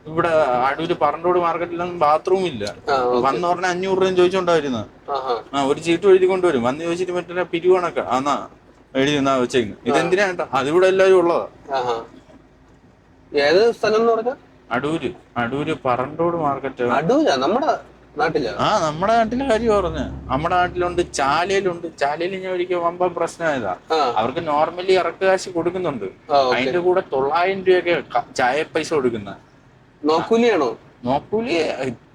ഇവിടെ അടൂര് പറണ്ടോട് മാർക്കറ്റിലൊന്നും ബാത്റൂം ഇല്ല. വന്ന് പറഞ്ഞ 500 രൂപയും ചോദിച്ചോണ്ടാ ഒരു ചീട്ട് എഴുതി കൊണ്ടുവരും. വന്ന് ചോദിച്ചിട്ട് മറ്റേ പിരിവണൊക്കെ ആന്നാ എഴുതി എന്നാ വെച്ചേക്കുന്നു. ഇതെന്തിനാ കേട്ടോ, അതിവിടെ എല്ലാവരും ഉള്ളതാ. ഏത് സ്ഥലം എന്ന് പറഞ്ഞ? അടൂര്. അടൂര് പറണ്ടോട് മാർക്കറ്റ്. അടൂരാ നമ്മുടെ നാട്ടിലാ? നമ്മുടെ നാട്ടിലെ കാര്യം പറഞ്ഞ്. നമ്മുടെ നാട്ടിലുണ്ട്, ചാലയിലുണ്ട്. ചാലയിൽ ഞാൻ ഒരിക്കൽ വമ്പൻ പ്രശ്നമായതാ. അവർക്ക് നോർമലി ഇറക്ക് കാശ് കൊടുക്കുന്നുണ്ട്, അതിന്റെ കൂടെ 900 രൂപയൊക്കെ ചായ പൈസ കൊടുക്കുന്ന. നോക്കൂലിയാണോ? നോക്കൂലി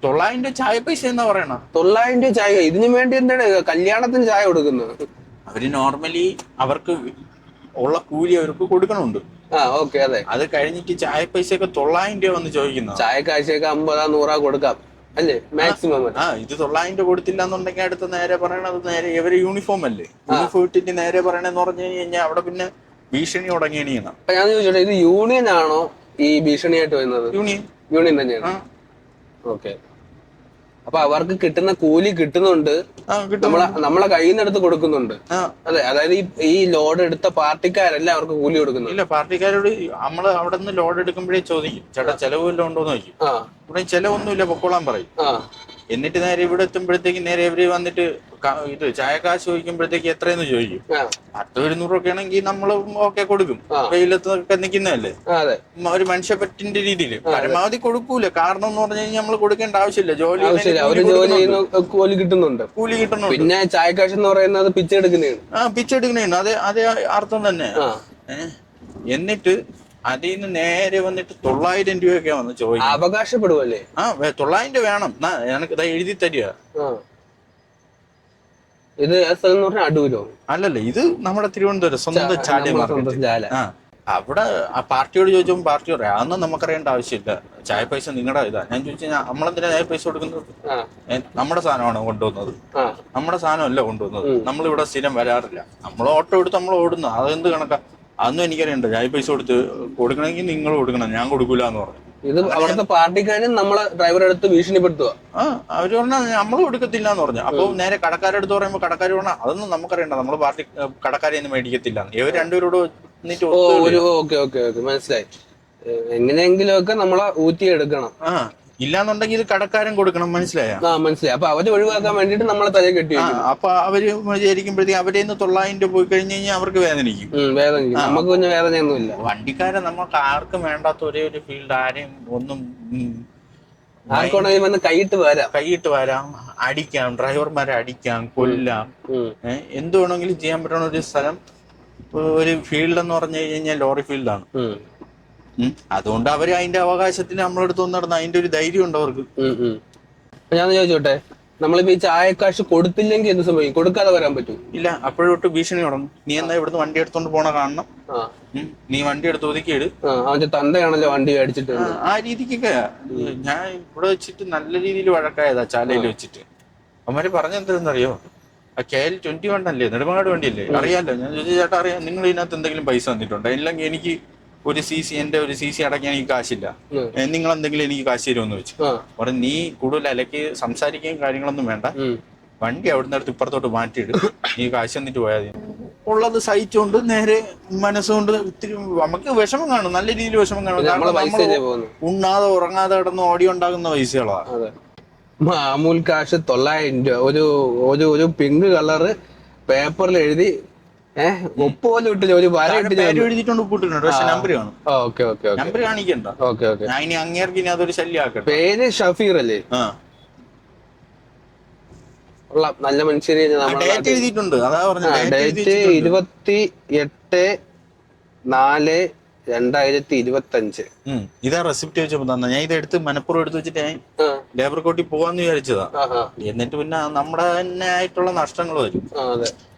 900 രൂപ ചായ പൈസ എന്നാ പറയണ. 900 രൂപ ചായ? ഇതിനു വേണ്ടി എന്താണ് കല്യാണത്തിന് ചായ കൊടുക്കുന്നത്? അവര് നോർമലി അവർക്ക് ഉള്ള കൂലി അവർക്ക് കൊടുക്കണുണ്ട്. അതെ. അത് കഴിഞ്ഞിട്ട് ചായ പൈസ ഒക്കെ 900 രൂപ വന്ന് ചോദിക്കുന്ന. ചായ കാശയൊക്കെ 50-100 കൊടുക്കാം അല്ലേ മാക്സിമം? ഇത് 900 രൂപ കൊടുത്തില്ല എന്നുണ്ടെങ്കിൽ അടുത്ത് നേരെ പറയണത്, നേരെ ഇവര് യൂണിഫോം അല്ലേ, യൂണിഫോം ഇട്ടിട്ട് നേരെ പറയണെന്ന് പറഞ്ഞു കഴിഞ്ഞാൽ അവിടെ പിന്നെ ഭീഷണി തുടങ്ങിയാണ്. ഞാൻ ചോദിച്ചോട്ടെ, ഇത് യൂണിയൻ ആണോ ഈ ഭീഷണിയായിട്ട് വരുന്നത്? യൂണിയൻ തന്നെയാണ്. ഓക്കെ. അപ്പൊ അവർക്ക് കിട്ടുന്ന കൂലി കിട്ടുന്നുണ്ട്, നമ്മളെ കയ്യിൽ നിന്ന് എടുത്ത് കൊടുക്കുന്നുണ്ട്. അതെ, അതായത് ഈ ലോഡ് എടുത്ത പാർട്ടിക്കാരല്ല അവർക്ക് കൂലി കൊടുക്കുന്നു. ഇല്ല, പാർട്ടിക്കാരോട് നമ്മള് അവിടെ നിന്ന് ലോഡ് എടുക്കുമ്പോഴേ ചോദിക്കും, ചേട്ടാ ചെലവ് വല്ലതും ഉണ്ടോന്ന് ചോദിക്കും. ഇവിടെ ചെലവൊന്നുമില്ല, പൊക്കോളാൻ പറയും. എന്നിട്ട് നേരെ ഇവിടെ എത്തുമ്പോഴത്തേക്ക് നേരെ ഇവര് വന്നിട്ട് ഇത് ചായക്കാശ് ചോദിക്കുമ്പോഴത്തേക്ക് എത്രയെന്ന് ചോദിക്കും. 100-200 രൂപ ആണെങ്കിൽ നമ്മൾ ഓക്കെ കൊടുക്കും, വെയിലത്തൊക്കെ നിൽക്കുന്നതല്ലേ. ഒരു മനുഷ്യപ്പറ്റിന്റെ രീതിയിൽ പരമാവധി കൊടുക്കൂല. കാരണം എന്ന് പറഞ്ഞു കഴിഞ്ഞാൽ നമ്മൾ കൊടുക്കേണ്ട ആവശ്യമില്ല, കൂലി കിട്ടുന്നുണ്ട്. പിന്നെ ചായക്കാശ് എന്ന് പറയുന്നത് പിച്ചെടുക്കുന്നതാണ്. പിച്ചെടുക്കുന്നതാണ്, അതേ അർത്ഥം തന്നെ. എന്നിട്ട് അതിൽ നിന്ന് നേരെ വന്നിട്ട് 900 രൂപയൊക്കെ വന്ന് ചോദിക്കും. അവകാശപ്പെടുവല്ലേ? 900 രൂപ വേണം, എനിക്ക് എഴുതി തരിക. ഇത് സ്ഥലം പറഞ്ഞാൽ അടൂരോ? അല്ലല്ല, ഇത് നമ്മുടെ തിരുവനന്തപുരം സ്വന്തം ചാല മാർക്കറ്റ്. അവിടെ ആ പാർട്ടിയോട് ചോദിച്ചപ്പോൾ പാർട്ടി പറയാം, അതൊന്നും നമുക്കറിയേണ്ട ആവശ്യമില്ല, ചായ പൈസ നിങ്ങളുടെ ഇതാ. ഞാൻ ചോദിച്ചാൽ നമ്മളെന്തിനാ ചായ പൈസ കൊടുക്കുന്നത്? നമ്മുടെ സാധനമാണ് കൊണ്ടുവന്നത്, നമ്മുടെ സാധനമല്ല കൊണ്ടുവന്നത്, നമ്മളിവിടെ സ്ഥിരം വരാറില്ല, നമ്മൾ ഓട്ടോ എടുത്ത് നമ്മൾ ഓടുന്നു, അതെന്ത് കണക്കാ? അതൊന്നും എനിക്കറിയണ്ട, ചായ പൈസ കൊടുക്കണമെങ്കിൽ നിങ്ങൾ കൊടുക്കണം, ഞാൻ കൊടുക്കൂല എന്ന് പറഞ്ഞു. ഇത് അവിടുത്തെ പാർട്ടിക്കാരും നമ്മളെ ഡ്രൈവറെ അടുത്ത് ഭീഷണിപ്പെടുത്തുക. അവര് പറഞ്ഞാൽ നമ്മൾ കൊടുക്കത്തില്ല എന്ന് പറഞ്ഞു. അപ്പൊ നേരെ കടക്കാരെടുത്ത് പറയുമ്പോ കടക്കാർ പറഞ്ഞാൽ അതൊന്നും നമുക്കറിയണ്ട, നമ്മള് പാർട്ടി കടക്കാരെയൊന്നും മേടിക്കത്തില്ല. ഇവർ രണ്ടുപേരോട് മനസ്സിലായി. എങ്ങനെയെങ്കിലും ഒക്കെ നമ്മളെ ഊറ്റിയെടുക്കണം. ഇല്ലാന്നുണ്ടെങ്കിൽ ഇത് കടക്കാരൻ കൊടുക്കണം, മനസ്സിലായ? മനസ്സിലായി. അപ്പൊ അവര് ഒഴിവാക്കാൻ വേണ്ടിട്ട് നമ്മളെ തലയിൽ കെട്ടി. അപ്പൊ അവര് വിചാരിക്കുമ്പോഴത്തേക്ക് അവരെ 900 രൂപ പോയി കഴിഞ്ഞ് കഴിഞ്ഞാൽ അവർക്ക് വേദനിക്കും. നമുക്ക് പിന്നെ വേദനയൊന്നുമില്ല. വണ്ടിക്കാരെ നമുക്ക് ആർക്കും വേണ്ടാത്ത ഒരേ ഒരു ഫീൽഡ്, ആരെയും ഒന്നും കൈയിട്ട് വരാം, അടിക്കാം, ഡ്രൈവർമാരെ അടിക്കാം, കൊല്ലാം, എന്ത് വേണമെങ്കിലും ചെയ്യാൻ പറ്റുന്ന ഒരു സ്ഥലം, ഒരു ഫീൽഡ് എന്ന് പറഞ്ഞു കഴിഞ്ഞാൽ ലോറി ഫീൽഡാണ്. അതുകൊണ്ട് അവര് അതിന്റെ അവകാശത്തിന് നമ്മളെടുത്ത് നടന്ന അതിന്റെ ഒരു ധൈര്യം ഉണ്ട് അവർക്ക്. ഞാൻ ചോദിച്ചോട്ടെ, നമ്മളിപ്പോ ഈ ചായക്കാശ് കൊടുത്തില്ലെങ്കിൽ എന്ത് സംഭവിക്കും? കൊടുക്കാതെ വരാൻ പറ്റും? ഇല്ല, അപ്പോഴോട്ട് ഭീഷണി തുടങ്ങും. നീ എന്നാ ഇവിടുന്ന് വണ്ടി എടുത്തോണ്ട് പോണ കാണണം, നീ വണ്ടി എടുത്ത് ഒതുക്കിയിട്. അവന്റെ തന്തയാണല്ലോ വണ്ടി അടിച്ചിട്ട്. ആ രീതിക്കൊക്കെ ഞാൻ ഇവിടെ വെച്ചിട്ട് നല്ല രീതിയിൽ വഴക്കായതാ ചാലയിൽ വെച്ചിട്ട്. അവന്മാര് പറഞ്ഞെന്തെന്നറിയോ, KL-21 അല്ലേ, നെടുമങ്ങാട് വണ്ടിയല്ലേ, അറിയാലോ. ഞാൻ ചോദിച്ചു, ചേട്ടാ അറിയാം, നിങ്ങൾ ഇതിനകത്ത് എന്തെങ്കിലും പൈസ തന്നിട്ടുണ്ടോ? ഇല്ലെങ്കിൽ എനിക്ക് എന്റെ ഒരു CC അടയ്ക്കാൻ എനിക്ക് കാശില്ല, നിങ്ങൾ എന്തെങ്കിലും എനിക്ക് കാശ് തരുമെന്ന് വെച്ചു. പറഞ്ഞു, നീ കൂടുതൽ അലക്ക് സംസാരിക്കുകയും കാര്യങ്ങളൊന്നും വേണ്ട, വണ്ടി അവിടുന്ന് അടുത്ത് ഇപ്പുറത്തോട്ട് മാറ്റിയിട്, നീ കാശ് തന്നിട്ട് പോയാൽ മതി. ഉള്ളത് സഹിച്ചുകൊണ്ട് നേരെ മനസ്സുകൊണ്ട് ഒത്തിരി നമുക്ക് വിഷമം കാണും, നല്ല രീതിയിൽ വിഷമം കാണും. ഉണ്ണാതെ ഉറങ്ങാതെ കിടന്ന് ഓടി ഉണ്ടാകുന്ന പൈസകളാ. മാമൂൽ കാശ് 900 രൂപ ഒരു പിങ്ക് കളറ് പേപ്പറിൽ എഴുതി, ഒപ്പ് പോലും ഇട്ടില്ല, ഒരു വര എഴുതിയിട്ടുണ്ട്, ഒപ്പിട്ടിട്ടുണ്ട്, പക്ഷെ നമ്പർ കാണും. നമ്പർ കാണിക്കണ്ട. ഞാൻ ഇനി അങ്ങേർക്ക് ഇനി അതൊരു ശല്യമാക്കട്ടെ. പേര് ഷഫീർ അല്ലേ? നല്ല മനുഷ്യര്. ഡേറ്റ് എഴുതിയിട്ടുണ്ട്, അതാ പറഞ്ഞത്. ഡേറ്റ് 28/4/2025. ഇതാ റെസിപ്റ്റ് വെച്ചപ്പോ തന്നെ ഞാൻ ഇത് എടുത്ത് മനപ്പുറം എടുത്ത് വെച്ചിട്ട് ഞാൻ ലേബർ കോർട്ടിൽ പോവാന്ന് വിചാരിച്ചതാ. എന്നിട്ട് പിന്നെ നമ്മുടെ തന്നെ ആയിട്ടുള്ള നഷ്ടങ്ങൾ വരും.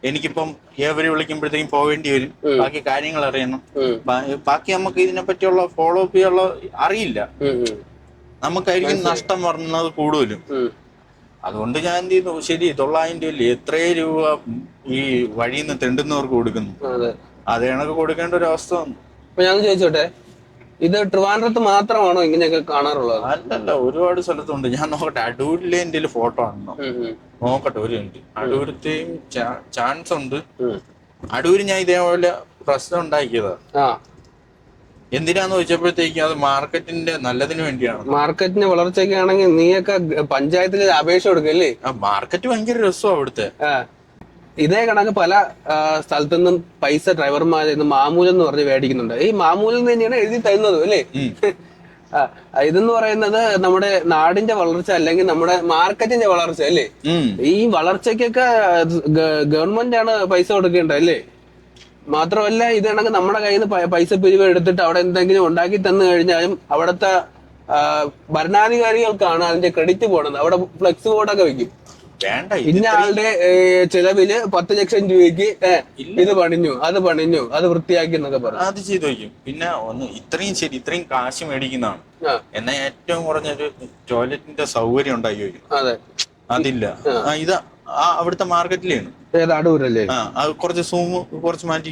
എനിക്കിപ്പം ഏവരെ വിളിക്കുമ്പോഴത്തേക്കും പോവേണ്ടി വരും, ബാക്കി കാര്യങ്ങൾ അറിയണം, ബാക്കി നമുക്ക് ഇതിനെ പറ്റിയുള്ള ഫോളോ അപ്പ് ചെയ്യാനുള്ള അറിയില്ല, നമുക്കായിരിക്കും നഷ്ടം വരുന്നത് കൂടുതലും. അതുകൊണ്ട് ഞാൻ എന്ത് ചെയ്യുന്നു, ശരി 900 രൂപ എത്രയോ രൂപ ഈ വഴിയിൽ നിന്ന് തെണ്ടുന്നവർക്ക് കൊടുക്കുന്നു, അത് കണക്ക് കൊടുക്കേണ്ട ഒരു അവസ്ഥ വന്നു. ഞാൻ ചോദിച്ചോട്ടെ, ഇത് ട്രിവാൻഡ്രത്ത് മാത്രമാണോ ഇങ്ങനെയൊക്കെ കാണാറുള്ളത്? അല്ലല്ല, ഒരുപാട് സ്ഥലത്തുണ്ട്. ഞാൻ നോക്കട്ടെ, അടൂരിലെ എന്റെ ഫോട്ടോ ആണോ നോക്കട്ടെ, ഒരു മിനിറ്റ്. അടൂരത്തെയും ചാൻസ് ഉണ്ട്. അടൂര് ഞാൻ ഇതേപോലെ പ്രശ്നം ഉണ്ടാക്കിയതാ. എന്തിനാന്ന് ചോദിച്ചപ്പോഴത്തേക്കും അത് മാർക്കറ്റിന്റെ നല്ലതിന് വേണ്ടിയാണ്. മാർക്കറ്റിന്റെ വളർച്ചയ്ക്കാണെങ്കിൽ നീയൊക്കെ പഞ്ചായത്തിൽ അപേക്ഷ കൊടുക്കല്ലേ? മാർക്കറ്റ് ഭയങ്കര രസമാണ് അവിടുത്തെ. ഇതേ കണക്ക് പല സ്ഥലത്തു നിന്നും പൈസ ഡ്രൈവർമാരിൽ നിന്ന് മാമൂലം എന്ന് പറഞ്ഞ് മേടിക്കുന്നുണ്ട്. ഈ മാമൂലം തന്നെയാണ് എഴുതി തരുന്നത് അല്ലേ? ഇതെന്ന് പറയുന്നത് നമ്മുടെ നാടിന്റെ വളർച്ച അല്ലെങ്കിൽ നമ്മുടെ മാർക്കറ്റിന്റെ വളർച്ച അല്ലേ? ഈ വളർച്ചയ്ക്കൊക്കെ ഗവൺമെന്റ് ആണ് പൈസ കൊടുക്കേണ്ടത് അല്ലേ? മാത്രമല്ല ഇത് കണക്ക് നമ്മുടെ കയ്യിൽ നിന്ന് പൈസ പിരിവ് എടുത്തിട്ട് അവിടെ എന്തെങ്കിലും ഉണ്ടാക്കി തന്നു കഴിഞ്ഞാലും അവിടുത്തെ ഭരണാധികാരികൾക്കാണ് അതിന്റെ ക്രെഡിറ്റ് പോണത്. അവിടെ ഫ്ലെക്സ് ബോർഡൊക്കെ വെക്കും, ഇന്ന ആളുടെ ചെലവില് 10 ലക്ഷം രൂപയ്ക്ക് ഇത് പണിഞ്ഞു, അത് വൃത്തിയാക്കി എന്നൊക്കെ പറഞ്ഞു അത് ചെയ്തു വയ്ക്കും. പിന്നെ ഒന്ന് ഇത്രയും കാശ് മേടിക്കുന്നതാണ്, എന്നാ ഏറ്റവും കുറഞ്ഞൊരു ടോയ്ലറ്റിന്റെ സൗകര്യം ഉണ്ടാക്കി വയ്ക്കും. അതെ, അതില്ല. ഇത് അവിടുത്തെ മാർക്കറ്റിലാണ്. അടൂരല്ലേ? അത് കുറച്ച് മാറ്റി.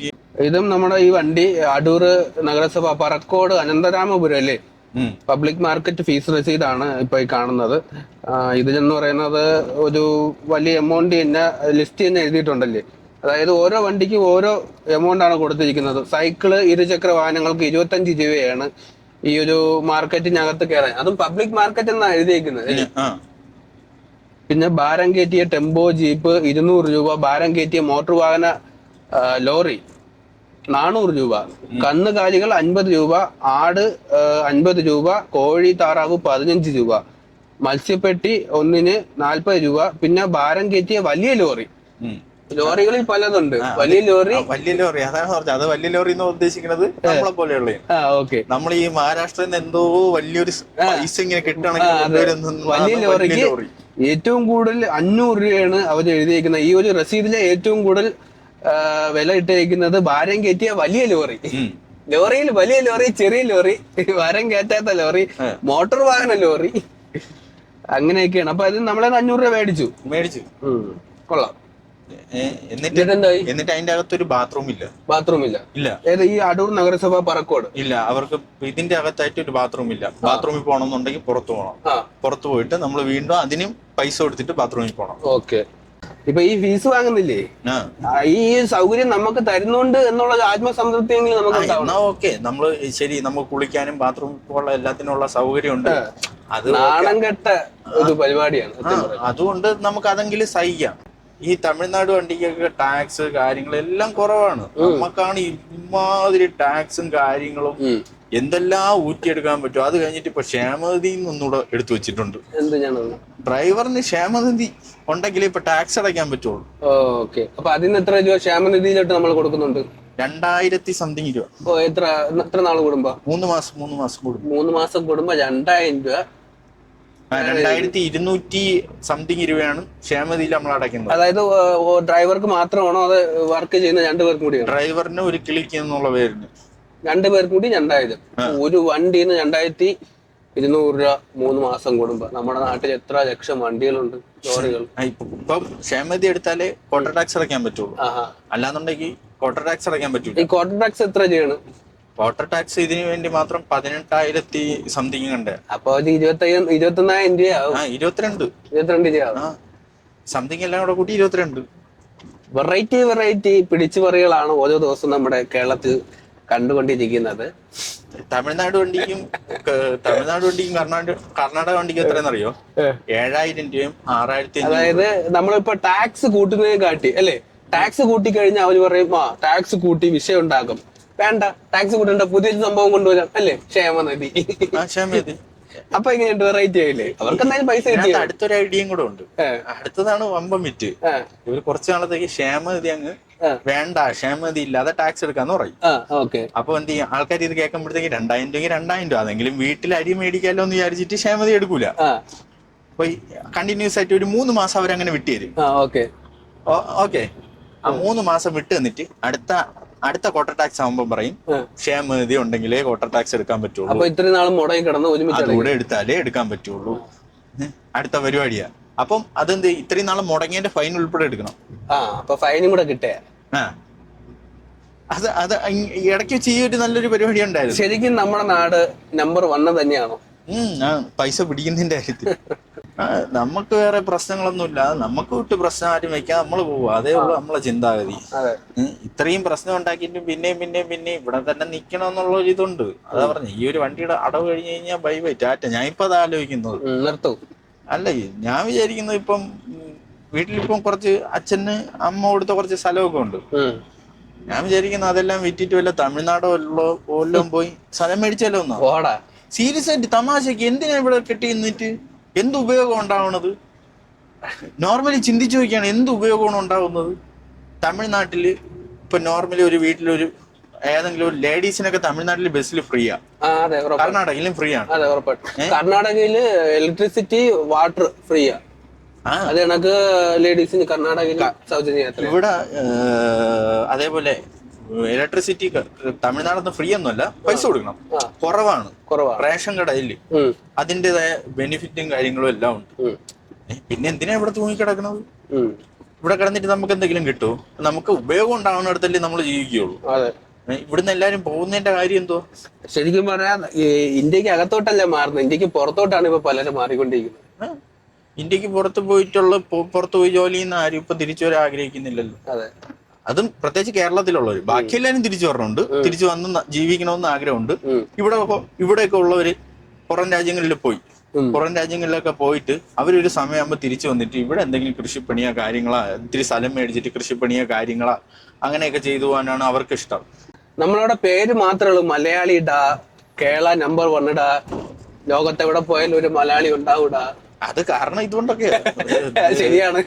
ഇതും നമ്മുടെ ഈ വണ്ടി അടൂർ നഗരസഭ പറക്കോട് അനന്തരാമപുരം അല്ലേ? പബ്ലിക് മാർക്കറ്റ് ഫീസ് രസീതാണ് ഇപ്പൊ ഈ കാണുന്നത്. ഇതിലെന്ന് പറയുന്നത് ഒരു വലിയ എമൗണ്ട് തന്നെ ലിസ്റ്റ് തന്നെ എഴുതിയിട്ടുണ്ടല്ലേ? അതായത് ഓരോ വണ്ടിക്കും ഓരോ എമൗണ്ട് ആണ് കൊടുത്തിരിക്കുന്നത്. സൈക്കിള്, ഇരുചക്ര വാഹനങ്ങൾക്ക് 25 രൂപയാണ് ഈ ഒരു മാർക്കറ്റിനകത്ത് കയറാൻ. അതും പബ്ലിക് മാർക്കറ്റ് എന്നാണ് എഴുതിയിരിക്കുന്നത്. പിന്നെ ഭാരം കയറ്റിയ ടെമ്പോ, ജീപ്പ് 200 രൂപ, ഭാരം കയറ്റിയ മോട്ടോർ വാഹന ലോറി 400 രൂപ, കന്നുകാലികൾ 50 രൂപ, ആട് 50 രൂപ, കോഴി താറാവ് 15 രൂപ, മത്സ്യപ്പെട്ടി ഒന്നിന് 40 രൂപ. പിന്നെ ഭാരം കയറ്റിയ വലിയ ലോറി, ലോറികളിൽ പലതുണ്ട്. വലിയ ലോറി അതാണ് പറഞ്ഞത്. അത് വലിയ ലോറി എന്ന് ഉദ്ദേശിക്കുന്നത് നമ്മളെ പോലെയുള്ള. നമ്മൾ ഈ മഹാരാഷ്ട്രയിൽ നിന്ന് എന്തോ വലിയൊരു പൈസ ഇങ്ങനെ കിട്ടണമെങ്കിൽ വലിയ ലോറിക്ക് ഏറ്റവും കൂടുതൽ 500 രൂപയാണ് അവർ എഴുതിയിരിക്കുന്നത്. ഈ ഒരു രസീതിലെ ഏറ്റവും കൂടുതൽ വില ഇട്ടിരിക്കുന്നത് ഭാരം കയറ്റിയ വലിയ ലോറി. ലോറിയിൽ വലിയ ലോറി, ചെറിയ ലോറി, ഭാരം കയറ്റാത്ത ലോറി, മോട്ടോർ വാഹന ലോറി, അങ്ങനെയൊക്കെയാണ്. അപ്പൊ അത് നമ്മളെ 500 രൂപ മേടിച്ചു. കൊള്ളാം. എന്നിട്ട് അതിന്റെ അകത്തൊരു ബാത്റൂം ഇല്ല. ഏത് ഈ അടൂർ നഗരസഭ പറക്കോട് ഇല്ല. അവർക്ക് ഇതിന്റെ അകത്തായിട്ട് ഒരു ബാത്റൂം ഇല്ല. ബാത്റൂമിൽ പോകണമെന്നുണ്ടെങ്കിൽ പുറത്തു പോകണം. പുറത്തു പോയിട്ട് നമ്മൾ വീണ്ടും അതിനും പൈസ കൊടുത്തിട്ട് ബാത്റൂമിൽ പോകണം. ഓക്കെ. ഇപ്പൊ ഈ ഫീസ് വാങ്ങുന്നില്ലേ, ഈ സൗകര്യം നമുക്ക് തരുന്നുണ്ട് എന്നുള്ള ആത്മസംതൃപ്തി ഓക്കെ. നമ്മള് ശരി, നമുക്ക് കുളിക്കാനും ബാത്റൂമിൽ പോകാനുള്ള എല്ലാത്തിനുള്ള സൗകര്യം ഉണ്ട്. അത് നാണം കെട്ട ഒരു പരിപാടിയാണ്. അതുകൊണ്ട് നമുക്ക് അതെങ്കിലും സഹിക്കാം. ഈ തമിഴ്നാട് വണ്ടിക്കൊക്കെ ടാക്സ് കാര്യങ്ങളെല്ലാം കുറവാണ്. നമുക്കാണ് ഇമാതിരി ടാക്സും കാര്യങ്ങളും എന്തെല്ലാം ഊറ്റിയെടുക്കാൻ പറ്റും. അത് കഴിഞ്ഞിട്ട് ഇപ്പൊ ക്ഷേമനിധി ഒന്നുകൂടെ എടുത്തു വെച്ചിട്ടുണ്ട്. ഡ്രൈവറിന് ക്ഷേമനിധി ഉണ്ടെങ്കിലേ ഇപ്പൊ ടാക്സ് അടയ്ക്കാൻ പറ്റുള്ളൂ. ഓക്കെ. അപ്പൊ അതിന് എത്ര രൂപ ക്ഷേമനിധിയിലോട്ട് നമ്മൾ കൊടുക്കുന്നുണ്ട്? 2000 സംതിങ് രൂപ. എത്ര നാൾ കൂടുമ്പോ? 3 മാസം കൂടുമ്പോ. 3 മാസം കൂടുമ്പോ 2000 രൂപ. 2200 സംതിങ് രൂപയാണ് ക്ഷേമനിധിയിൽ നമ്മൾ അടയ്ക്കുന്നത്. അതായത് ഡ്രൈവർക്ക് മാത്രമാണോ അത് വർക്ക് ചെയ്യുന്ന 2 പേർക്കും കൂടി? ഡ്രൈവറിന് ഒരു ക്ലിക്ക് എന്നുള്ള പേരിന് 2 പേർക്കും കൂടി 2000. ഒരു വണ്ടിന്ന് 2200 രൂപ 3 മാസം കൂടുമ്പോ. നമ്മുടെ നാട്ടിൽ എത്ര ലക്ഷം വണ്ടികളുണ്ട്, ലോറികൾ. ഇപ്പൊ ക്ഷേമനിധി എടുത്താലേ ക്വാർട്ടർ ടാക്സ് അടയ്ക്കാൻ പറ്റുള്ളൂ. അല്ലാന്നുണ്ടെങ്കിൽ ക്വാർട്ടർ ടാക്സ് അടയ്ക്കാൻ പറ്റൂല. ഈ ക്വാർട്ടർ ടാക്സ് എത്ര ചെയ്യണം? ക്വാർട്ടർ ടാക്സ് ഇതിനു വേണ്ടി മാത്രം 18,000 സംതിങ് ഉണ്ട്. അപ്പൊ 21,000 രൂപയാവും. 22 രൂപ സംതിങ് എല്ലാം കൂടെ കൂട്ടി 22. വെറൈറ്റി പിടിച്ചുപറികളാണ് ഓരോ ദിവസം നമ്മുടെ കേരളത്തിൽ കണ്ടുകൊണ്ടിരിക്കുന്നത്. തമിഴ്നാട് വണ്ടിക്കും കർണാടക വണ്ടിക്കും എത്രയെന്നറിയോ? 7,000 രൂപയും 6,500. അതായത് നമ്മളിപ്പോ ടാക്സ് കൂട്ടുന്നതിനെ കാട്ടി അല്ലെ, ടാക്സ് കൂട്ടി കഴിഞ്ഞാൽ അവര് പറയും ടാക്സ് കൂട്ടി വിഷയം ഉണ്ടാക്കും. വേണ്ട, ടാക്സ് കൂട്ടേണ്ട, പുതിയൊരു സംഭവം കൊണ്ടുവരാം അല്ലേ, ക്ഷേമനിധി. അപ്പൊ ഇങ്ങനെയുണ്ട്, വെറൈറ്റി ആയില്ലേ? അവർക്ക് എന്തായാലും പൈസ കിട്ടി. അടുത്തൊരു ഐഡിയയും കൂടെ ഉണ്ട്. അടുത്തതാണ് വമ്പം വിറ്റ്. ഇവര് കുറച്ചു നാളത്തേക്ക് ക്ഷേമനിധി അങ്ങ് വേണ്ട, ക്ഷേമനിധി ഇല്ലാതെ ടാക്സ് എടുക്കാന്ന് പറയും. അപ്പൊ എന്ത് ചെയ്യും ആൾക്കാർ? ഇത് കേൾക്കുമ്പോഴത്തേക്ക് 2000 രൂപ 2000 രൂപ, അതെങ്കിലും വീട്ടിൽ അരി മേടിക്കാലോ എന്ന് വിചാരിച്ചിട്ട് ക്ഷേമനിധി എടുക്കൂല. അപ്പൊ കണ്ടിന്യൂസ് ആയിട്ട് ഒരു 3 മാസം അവരങ്ങനെ വിട്ടു തരും. ഓക്കെ. ആ 3 മാസം വിട്ട് തന്നിട്ട് അടുത്ത ക്വാർട്ടർ ടാക്സ് ആകുമ്പോൾ പറയും ക്ഷേമനിധി ഉണ്ടെങ്കിലേ ക്വാർട്ടർ ടാക്സ് എടുക്കാൻ പറ്റുള്ളൂ. അപ്പൊ ഇത്രയും നാളും മുടങ്ങി കിടന്ന് അതുകൂടെ എടുത്താലേ എടുക്കാൻ പറ്റുള്ളൂ. അടുത്ത പരിപാടിയാ. അപ്പം അതെന്ത്, ഇത്രയും നാളെ മുടങ്ങിയതിന്റെ ഫൈൻ ഉൾപ്പെടെ എടുക്കണം. അപ്പൊ ഫൈനും കൂടെ കിട്ടേ. അത് ഇടയ്ക്ക് വെച്ച് ഈ ഒരു നല്ലൊരു പരിപാടി ഉണ്ടായിരുന്നു. ശരിക്കും നമ്മുടെ നാട് നമ്പർ 1 തന്നെയാണോ പൈസ പിടിക്കുന്നതിന്റെ കാര്യത്തിൽ? നമുക്ക് വേറെ പ്രശ്നങ്ങളൊന്നുമില്ല, നമുക്ക് വിട്ട് പ്രശ്നം ആരും വെക്കാൻ നമ്മൾ പോവുക, അതേ ഉള്ളൂ നമ്മളെ ചിന്താഗതി. ഇത്രയും പ്രശ്നം ഉണ്ടാക്കിയിട്ട് പിന്നെയും ഇവിടെ തന്നെ നിക്കണം എന്നുള്ള ഒരു ഇതുണ്ട്. അതാ പറഞ്ഞു, ഈ ഒരു വണ്ടിയുടെ അടവ് കഴിഞ്ഞ് കഴിഞ്ഞാൽ ബൈ ബൈ ടാറ്റ. ഞാൻ ഇപ്പൊ അത് ആലോചിക്കുന്നത്. അല്ല, ഞാൻ വിചാരിക്കുന്നത് ഇപ്പം വീട്ടിലിപ്പം കുറച്ച് അച്ഛന് അമ്മ കൊടുത്ത കുറച്ച് സ്ഥലമൊക്കെ ഉണ്ട്. ഞാൻ വിചാരിക്കുന്നത് അതെല്ലാം വിറ്റിട്ട് വല്ല തമിഴ്നാടോ വല്ലതും പോയി സ്ഥലം മേടിച്ചാലോ ഒന്നാ. സീരിയസ് ആയിട്ട്, തമാശക്ക് എന്തിനാ ഇവിടെ കെട്ടി നിന്നിട്ട് എന്ത് ഉപയോഗം ഉണ്ടാവണത്? നോർമലി ചിന്തിച്ചു നോക്കിയാണ് എന്ത് ഉപയോഗമാണ് ഉണ്ടാവുന്നത്? തമിഴ്നാട്ടില് ഇപ്പൊ നോർമലി ഒരു വീട്ടിലൊരു ഏതെങ്കിലും ഒരു ലേഡീസിനൊക്കെ തമിഴ്നാട്ടില് ബസ്സിൽ ഫ്രീയാ, കർണാടകയിലും ഫ്രീ ആണ്. കർണാടകയില് ഇലക്ട്രിസിറ്റി വാട്ടർ ഫ്രീയാ. അത് കണക്ക് ലേഡീസിന് കർണാടകയിൽ സൗജന്യ. ഇവിടെ അതേപോലെ ഇലക്ട്രിസിറ്റി തമിഴ്നാടൊന്നും ഫ്രീ ഒന്നുമല്ല, പൈസ കൊടുക്കണം, കുറവാണ്. റേഷൻ കടയില് അതിൻ്റെതായ ബെനിഫിറ്റും കാര്യങ്ങളും എല്ലാം ഉണ്ട്. പിന്നെ എന്തിനാ ഇവിടെ തൂങ്ങിക്കിടക്കണത്? ഇവിടെ കിടന്നിട്ട് നമുക്ക് എന്തെങ്കിലും കിട്ടുമോ? നമുക്ക് ഉപയോഗം ഉണ്ടാവുന്നിടത്തല്ലേ നമ്മൾ ജീവിക്കുകയുള്ളൂ. ഇവിടുന്ന് എല്ലാരും പോകുന്നതിന്റെ കാര്യം എന്തോ? ശരിക്കും പറയാൻ ഇന്ത്യക്ക് അകത്തോട്ടല്ല മാറുന്നത്, ഇന്ത്യക്ക് പുറത്തോട്ടാണ് ഇപ്പൊ പലരും മാറിക്കൊണ്ടിരിക്കുന്നത്. ഇന്ത്യക്ക് പുറത്ത് പോയി ജോലി ചെയ്യുന്ന ആരും ഇപ്പൊ തിരിച്ചു വരാൻ ആഗ്രഹിക്കുന്നില്ലല്ലോ. അതും പ്രത്യേകിച്ച് കേരളത്തിലുള്ളവര്. ബാക്കി എല്ലാവരും തിരിച്ചു വരണുണ്ട്, തിരിച്ചു വന്ന് ജീവിക്കണമെന്ന് ആഗ്രഹമുണ്ട്. ഇവിടെയൊക്കെ ഉള്ളവര് പുറം രാജ്യങ്ങളിൽ പോയി, പുറം രാജ്യങ്ങളിലൊക്കെ പോയിട്ട് അവരൊരു സമയമാകുമ്പോൾ തിരിച്ചു വന്നിട്ട് ഇവിടെ എന്തെങ്കിലും കൃഷിപ്പണിയോ കാര്യങ്ങളാ, ഇത്തിരി സ്ഥലം മേടിച്ചിട്ട് കൃഷിപ്പണിയോ കാര്യങ്ങളാ അങ്ങനെയൊക്കെ ചെയ്തു പോകാനാണ് അവർക്ക് ഇഷ്ടം. നമ്മളവിടെ പേര് മാത്രമേ ഉള്ളൂ, മലയാളി ഇടാ, കേരള നമ്പർ 1 ഇടാ, ലോകത്തെവിടെ പോയാലും ഒരു മലയാളി ഉണ്ടാവൂടാ. അത് കാരണം ഇതുകൊണ്ടൊക്കെ ശരിയാണ്,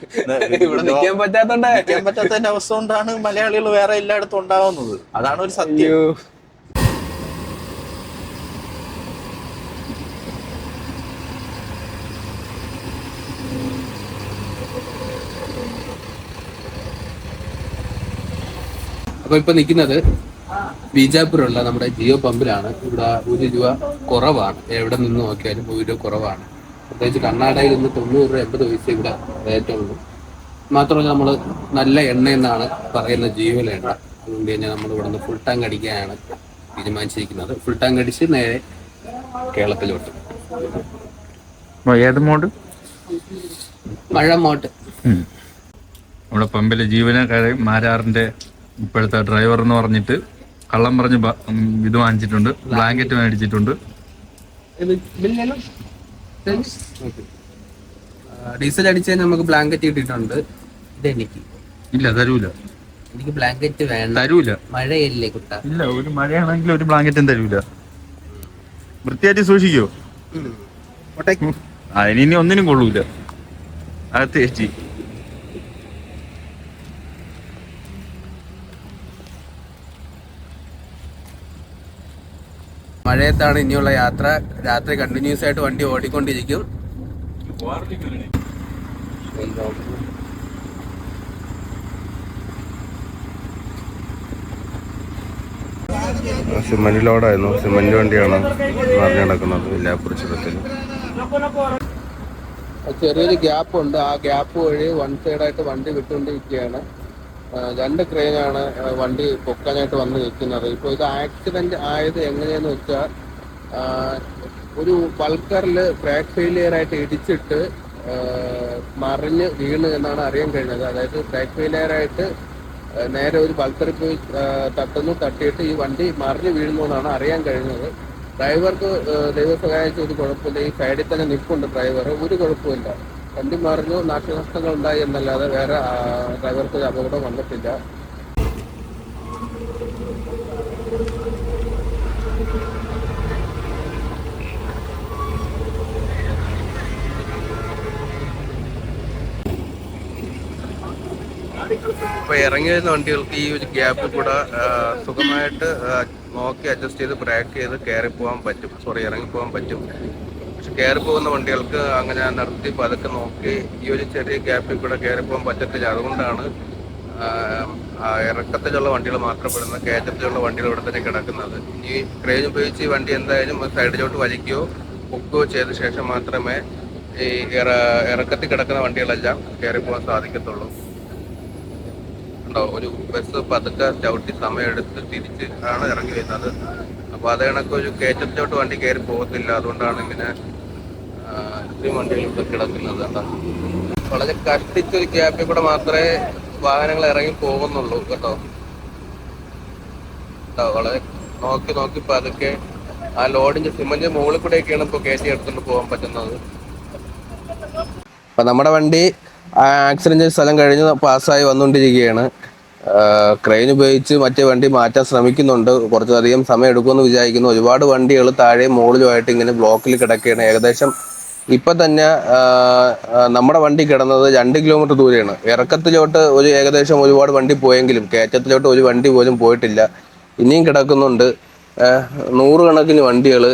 ഇവിടെ നിൽക്കാൻ പറ്റാത്തതിന്റെ അവസ്ഥ കൊണ്ടാണ് മലയാളികൾ വേറെ എല്ലായിടത്തും ഉണ്ടാവുന്നത്. അതാണ് ഒരു സത്യം. അപ്പൊ ഇപ്പൊ നിൽക്കുന്നത് ബീജാപ്പൂരുള്ള നമ്മുടെ ജിയോ പമ്പിലാണ്. ഇവിടെ 1 രൂപ കുറവാണ്, എവിടെ നിന്ന് നോക്കിയാലും 1 രൂപ കുറവാണ്. പ്രത്യേകിച്ച് കർണാടകയിൽ നിന്ന് 90 രൂപ 80 പൈസ ഇവിടെ റേറ്റുള്ളൂ. മാത്രമല്ല നമ്മൾ നല്ല എണ്ണ എന്നാണ് പറയുന്ന ജീവല എണ്ണ. അതുകൊണ്ട് തന്നെ നമ്മൾ ഇവിടെ നിന്ന് ഫുൾ ടാങ്ക് അടിക്കാനാണ് തീരുമാനിച്ചിരിക്കുന്നത്. ഫുൾ ടാങ്ക് അടിച്ച് നേരെ കേരളത്തിലോട്ട്. ഏത് മോഡ്? മഴ മോട്ട്. നമ്മുടെ പമ്പിലെ ജീവനക്കാരെ മാരാറിന്റെ ഇപ്പോഴത്തെ ഡ്രൈവർ എന്ന് പറഞ്ഞിട്ട് കള്ളം പറഞ്ഞ് ഇത് വാങ്ങിച്ചിട്ടുണ്ട്, ബ്ലാങ്കറ്റ് മേടിച്ചിട്ടുണ്ട്. ഡീസൽ അടിച്ചാൽ നമുക്ക് ബ്ലാങ്കറ്റ് കിട്ടിയിട്ടുണ്ട്. ഇതെനിക്ക് ഇല്ല, തരൂല. എനിക്ക് ബ്ലാങ്കറ്റ് വേണ്ട, തരൂല. മഴയല്ലേ കുട്ട? ഇല്ല, ഒരു മഴയാണെങ്കിൽ ഒരു ബ്ലാങ്കറ്റും തരൂല. വൃത്തിയായിട്ട് സൂക്ഷിക്കോ? അതിനി ഒന്നിനും കൊള്ളൂല. അകത്ത് ചേച്ചി മഴയത്താണ് ഇനിയുള്ള യാത്ര. രാത്രി കണ്ടിന്യൂസ് ആയിട്ട് വണ്ടി ഓടിക്കൊണ്ടിരിക്കും. സിമന്റ് ലോഡായിരുന്നു, സിമന്റ് വണ്ടിയാണ് നിറഞ്ഞു നടക്കുന്നത് വില്ലാപ്പുറ ചുരത്തിൽ. ചെറിയൊരു ഗ്യാപ്പ് ഉണ്ട്, ആ ഗ്യാപ്പ് വഴി വൺ സൈഡായിട്ട് വണ്ടി വിട്ടുകൊണ്ടിരിക്കുകയാണ്. 2 ക്രെയിനാണ് വണ്ടി പൊക്കാനായിട്ട് വന്ന് നിൽക്കുന്നത്. ഇപ്പോൾ ഇത് ആക്സിഡന്റ് ആയത് എങ്ങനെയെന്ന് വെച്ചാൽ, ഒരു ബൾക്കറിൽ ബ്രേക്ക് ഫെയിലിയർ ആയിട്ട് ഇടിച്ചിട്ട് മറിഞ്ഞ് വീണ് എന്നാണ് അറിയാൻ കഴിഞ്ഞത്. അതായത് ബ്രേക്ക് ഫെയിലിയർ ആയിട്ട് നേരെ ഒരു ബൾക്കറിൽ പോയി തട്ടിയിട്ട് ഈ വണ്ടി മറിഞ്ഞ് വീഴുന്നു എന്നാണ് അറിയാൻ കഴിഞ്ഞത്. ഡ്രൈവർക്ക് ദൈവം സഹായിച്ച ഒരു കുഴപ്പമില്ല, ഈ സൈഡിൽ തന്നെ നിൽപ്പുണ്ട് ഡ്രൈവർ, ഒരു കുഴപ്പമില്ല. വണ്ടി മറിഞ്ഞു, നാശനഷ്ടങ്ങൾ ഉണ്ടായി എന്നല്ലാതെ വേറെ ഡ്രൈവർക്ക് ഒരു അപകടം വന്നിട്ടില്ല. ഇപ്പോൾ ഇറങ്ങി വരുന്ന വണ്ടികൾക്ക് ഈ ഒരു ഗ്യാപ്പിൽ കൂടെ സുഖമായിട്ട് നോക്കി അഡ്ജസ്റ്റ് ചെയ്ത് ബ്രേക്ക് ചെയ്ത് കയറിപ്പോകാൻ പറ്റും, ഇറങ്ങിപ്പോകാൻ പറ്റും. പക്ഷെ കയറിപ്പോകുന്ന വണ്ടികൾക്ക് അങ്ങനെ നിർത്തി പതുക്കെ നോക്കി ഈ ഒരു ചെറിയ ഗ്യാപ്പിൽ കൂടെ കയറിപ്പോകാൻ പറ്റത്തില്ല. അതുകൊണ്ടാണ് ഇറക്കത്തിലുള്ള വണ്ടികൾ മാത്രം പെടുന്നത്, കയറ്റത്തിലുള്ള വണ്ടികൾ ഇവിടെ തന്നെ കിടക്കുന്നത്. ഈ ക്രെയിൻ ഉപയോഗിച്ച് ഈ വണ്ടി എന്തായാലും സൈഡിലോട്ട് വലിക്കുകയോ പൊക്കുകയോ ചെയ്ത ശേഷം മാത്രമേ ഈ ഇറക്കത്തിൽ കിടക്കുന്ന വണ്ടികളെല്ലാം കയറിപ്പോകാൻ സാധിക്കത്തുള്ളൂ. ഒരു ബസ് പതുക്കെ ചവിട്ടി സമയമെടുത്ത് തിരിച്ച് ആണ് ഇറങ്ങി വരുന്നത്. അപ്പോൾ അത് കണക്ക് ഒരു കയറ്റത്തിലോട്ട് വണ്ടി കയറി പോകത്തില്ല. അതുകൊണ്ടാണ് ഇങ്ങനെ ഇത്രയും വണ്ടികൾ ഇവിടെ കിടക്കുന്നത് കേട്ടോ. വളരെ കഷ്ടിച്ചൊരു ഗ്യാപ്പിൽ കൂടെ മാത്രമേ വാഹനങ്ങൾ ഇറങ്ങി പോകുന്നുള്ളൂ കേട്ടോ. വളരെ നോക്കി നോക്കി പതുക്കെ ആ ലോഡിന്റെ സിമന്റ് മുകളിൽ കൂടെയൊക്കെയാണ് ഇപ്പോൾ കയറ്റി എടുത്തുകൊണ്ട് പോകാൻ പറ്റുന്നത്. അപ്പൊ നമ്മുടെ വണ്ടി ആക്സിഡന്റ് സ്ഥലം കഴിഞ്ഞ് പാസ്സായി വന്നുകൊണ്ടിരിക്കുകയാണ്. ക്രെയിൻ ഉപയോഗിച്ച് മറ്റേ വണ്ടി മാറ്റാൻ ശ്രമിക്കുന്നുണ്ട്. കുറച്ചധികം സമയം എടുക്കുമെന്ന് വിചാരിക്കുന്നു. ഒരുപാട് വണ്ടികൾ താഴെ മുകളിലുമായിട്ട് ഇങ്ങനെ ബ്ലോക്കിൽ കിടക്കുകയാണ്. ഏകദേശം ഇപ്പൊ തന്നെ നമ്മുടെ വണ്ടി കിടന്നത് 2 കിലോമീറ്റർ ദൂരെയാണ്. ഇറക്കത്തിലോട്ട് ഏകദേശം ഒരുപാട് വണ്ടി പോയെങ്കിലും കയറ്റത്തിലോട്ട് ഒരു വണ്ടി പോലും പോയിട്ടില്ല. ഇനിയും കിടക്കുന്നുണ്ട് 100 കണക്കിന് വണ്ടികൾ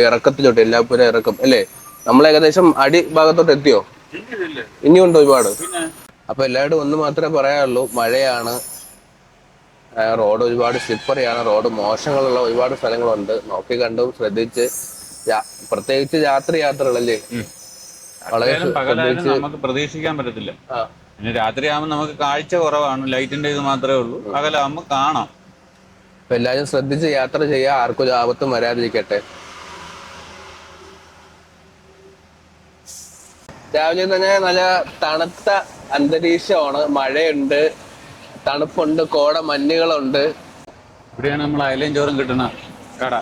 ഇറക്കത്തിലോട്ട്. എല്ലാപ്പുരം ഇറക്കം അല്ലേ? നമ്മൾ ഏകദേശം അടി ഭാഗത്തോട്ട് എത്തിയോ? ഇനിയുണ്ടോ ഒരുപാട്? അപ്പൊ എല്ലാവരും ഒന്ന് മാത്രമേ പറയാനുള്ളൂ, മഴയാണ്, റോഡ് ഒരുപാട് സ്ലിപ്പറിയാണ്, റോഡ് മോശങ്ങളുള്ള ഒരുപാട് സ്ഥലങ്ങളുണ്ട്. നോക്കി കണ്ടും ശ്രദ്ധിച്ച്, പ്രത്യേകിച്ച് യാത്രകളല്ലേ വളരെ നമുക്ക് പ്രതീക്ഷിക്കാൻ പറ്റത്തില്ല. പിന്നെ രാത്രിയാകുമ്പോൾ നമുക്ക് കാഴ്ച കുറവാണ്, ലൈറ്റിന്റെ ഇത് മാത്രമേ ഉള്ളൂ. പകലാകുമ്പോൾ കാണാം. അപ്പൊ എല്ലാവരും ശ്രദ്ധിച്ച് യാത്ര ചെയ്യുക, ആർക്കും ഒരു ആപത്തും വരാതിരിക്കട്ടെ. രാവിലെ തന്നെ നല്ല തണുത്ത അന്തരീക്ഷമാണ്, മഴയുണ്ട്, തണുപ്പുണ്ട്, കോട മഞ്ഞുകളുണ്ട്. ഇവിടെയാണ് നമ്മൾ അയലയും ചോറും കിട്ടുന്ന കട.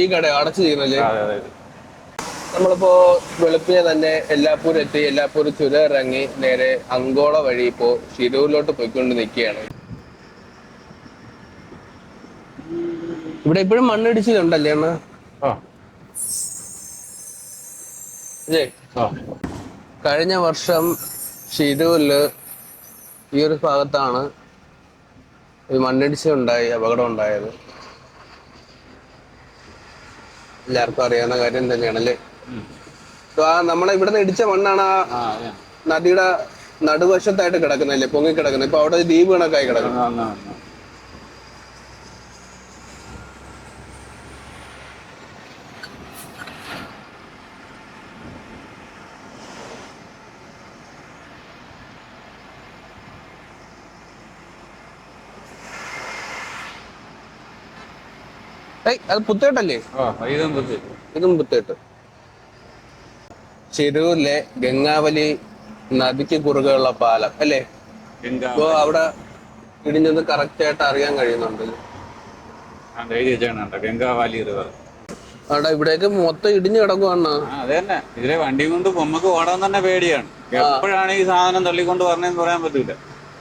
ഈ കട അടച്ചു ചെയ്യുന്നല്ലേ? നമ്മളിപ്പോ വെളുപ്പിനെ തന്നെ എല്ലാപ്പൂരും എത്തി. എല്ലാപ്പൂരും ചുരം ഇറങ്ങി നേരെ അങ്കോള വഴി ഇപ്പോ ഷിരൂരിലോട്ട് പോയിക്കൊണ്ട് നിൽക്കുകയാണ്. ഇവിടെ ഇപ്പോഴും മണ്ണിടിച്ചിലുണ്ടല്ലേ അണ്ണ? കഴിഞ്ഞ വർഷം ഷിരൂരില് ഈ ഒരു ഭാഗത്താണ് ഒരു മണ്ണിടിച്ചിലുണ്ടായി അപകടം ഉണ്ടായത്. എല്ലാവർക്കും അറിയാവുന്ന കാര്യം തന്നെയാണല്ലേ. നമ്മളെ ഇവിടുന്ന് ഇടിച്ച മണ്ണാണ് ആ നദിയുടെ നടുവശത്തായിട്ട് കിടക്കുന്നല്ലേ, പൊങ്ങി കിടക്കുന്നത്. ഇപ്പൊ അവിടെ ദ്വീപ് കണക്കായി കിടക്കുന്നു. അത് പുത്തേട്ടല്ലേ? ഇതും പുത്തേട്ട്. ഷിരൂരിലെ ഗംഗാവലി നദിക്ക് കുറുകെയുള്ള പാലം അല്ലേ? ഇപ്പൊ അവിടെ ഇടിഞ്ഞത് കറക്റ്റ് ആയിട്ട് അറിയാൻ കഴിയുന്നുണ്ട്. ഗംഗാവാലി റിവർ അവിടെ ഇവിടേക്ക് മൊത്തം ഇടിഞ്ഞു കിടക്കുവാണ്. അത് തന്നെ. ഇതിലെ വണ്ടി കൊണ്ട് നമുക്ക് ഓടാൻ തന്നെ പേടിയാണ്. എപ്പോഴാണ് ഈ സാധനം തള്ളിക്കൊണ്ട് പറഞ്ഞെന്ന് പറയാൻ പറ്റില്ല.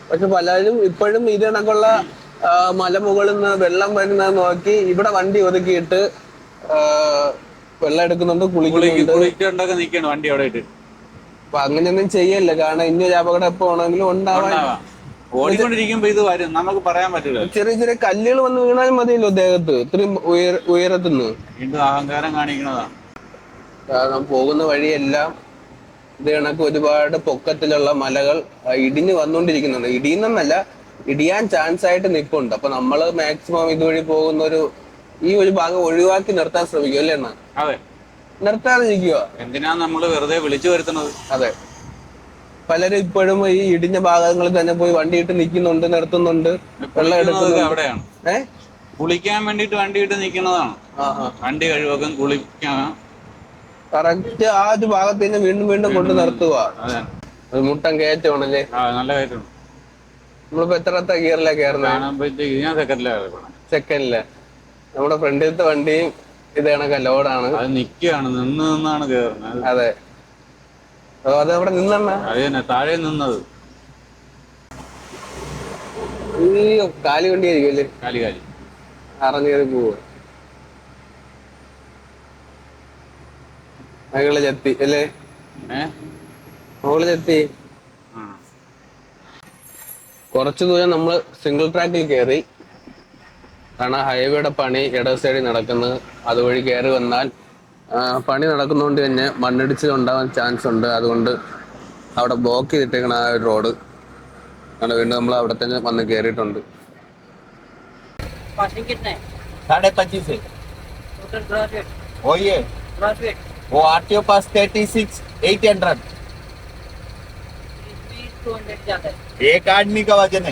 പക്ഷെ പലരും ഇപ്പോഴും ഇത് കണക്കുള്ള മലമുകളിൽ നിന്ന് വെള്ളം വരുന്നത് നോക്കി ഇവിടെ വണ്ടി ഒതുക്കിയിട്ട് വെള്ളം എടുക്കുന്നുണ്ട്, കുളിക്കൊണ്ടൊക്കെ നിൽക്കണം വണ്ടി അവിടെ ഇട്ട്. അപ്പൊ അങ്ങനെയൊന്നും ചെയ്യല്ല, കാരണം ഇന്നൊരു അപകടം എപ്പോ വേണമെങ്കിലും ഉണ്ടാവാൻ. ഓടിക്കൊണ്ടിരിക്കുമ്പോ ഇത് വരും, നമുക്ക് പറയാൻ പറ്റില്ല. ചെറിയ ചെറിയ കല്ലുകൾ വന്ന് വീണാലും മതിയല്ലോ ദേഹത്ത്, ഇത്രയും ഉയരത്തുനിന്ന്. വീണ്ടും അഹങ്കാരം കാണിക്കുന്നതാണ്. കാരണം പോകുന്ന വഴിയെല്ലാം ഇത് കണക്ക് ഒരുപാട് പൊക്കത്തിലുള്ള മലകൾ ഇടിഞ്ഞു വന്നുകൊണ്ടിരിക്കുന്നുണ്ട്. ഇടിയുന്നല്ല, ഇടിയാൻ ചാൻസ് ആയിട്ട് നിൽപ്പുണ്ട്. അപ്പൊ നമ്മള് മാക്സിമം ഇതുവഴി പോകുന്ന ഈ ഒരു ഭാഗം ഒഴിവാക്കി നിർത്താൻ ശ്രമിക്കും അല്ലേ അണ്ണാ? അതെ, നിർത്താതിരിക്കുക. എന്തിനാ നമ്മള് വെറുതെ വിളിച്ചു വരുത്തുന്നത്? അതെ, പലരും ഇപ്പോഴും ഈ ഇടിഞ്ഞ ഭാഗങ്ങളിൽ തന്നെ പോയി വണ്ടിയിട്ട് നിൽക്കുന്നുണ്ട്, നിർത്തുന്നുണ്ട്, വെള്ളം എടുക്കുന്നത്. അവിടെയാണ് കുളിക്കാൻ വേണ്ടിട്ട് വണ്ടിയിട്ട് നിൽക്കുന്നതാണ്. വണ്ടി കഴുകാൻ കുളിക്കാൻ കറക്റ്റ് ആ ഒരു ഭാഗത്ത് തന്നെ വീണ്ടും വീണ്ടും കൊണ്ട് നിർത്തുക. മുട്ടൻ കയറ്റമാണല്ലേ? നല്ല കയറ്റമാണ്. നമ്മളിപ്പോ എത്രത്തെ ഗിയറിലാ കയറുന്നത്? സെക്കൻഡില്. നമ്മുടെ ഫ്രണ്ടിലത്തെ വണ്ടിയും ഇത് കണക്ക ലോഡാണ്. അത് നിക്കാണ്, നിന്നാണ് കേറുന്നത്. അതെ, അത് അവിടെ നിന്നെണ്ണ താഴെ നിന്നത്. കാലി വണ്ടിയായിരിക്കും അല്ലേ? കാലി അറിഞ്ഞേറി പോവുക. മകള് ചെത്തി അല്ലേ? മോള് ചെത്തി. കുറച്ചു ദൂരം നമ്മൾ സിംഗിൾ ട്രാക്കിൽ കയറി, കാരണം ഹൈവേയുടെ പണി ഇടത് സൈഡിൽ നടക്കുന്നത്. അതുവഴി കയറി വന്നാൽ പണി നടക്കുന്നതുകൊണ്ട് തന്നെ മണ്ണിടിച്ചിൽ ഉണ്ടാവാൻ ചാൻസ് ഉണ്ട്. അതുകൊണ്ട് അവിടെ ബ്ലോക്ക് ചെയ്തിട്ടേക്കണ ആ ഒരു റോഡ്. അങ്ങനെ വീണ്ടും നമ്മൾ അവിടെ തന്നെ വന്ന് കയറിയിട്ടുണ്ട്. 25.5 वो आरटीओ पास 36,800. एक आदमी का वजन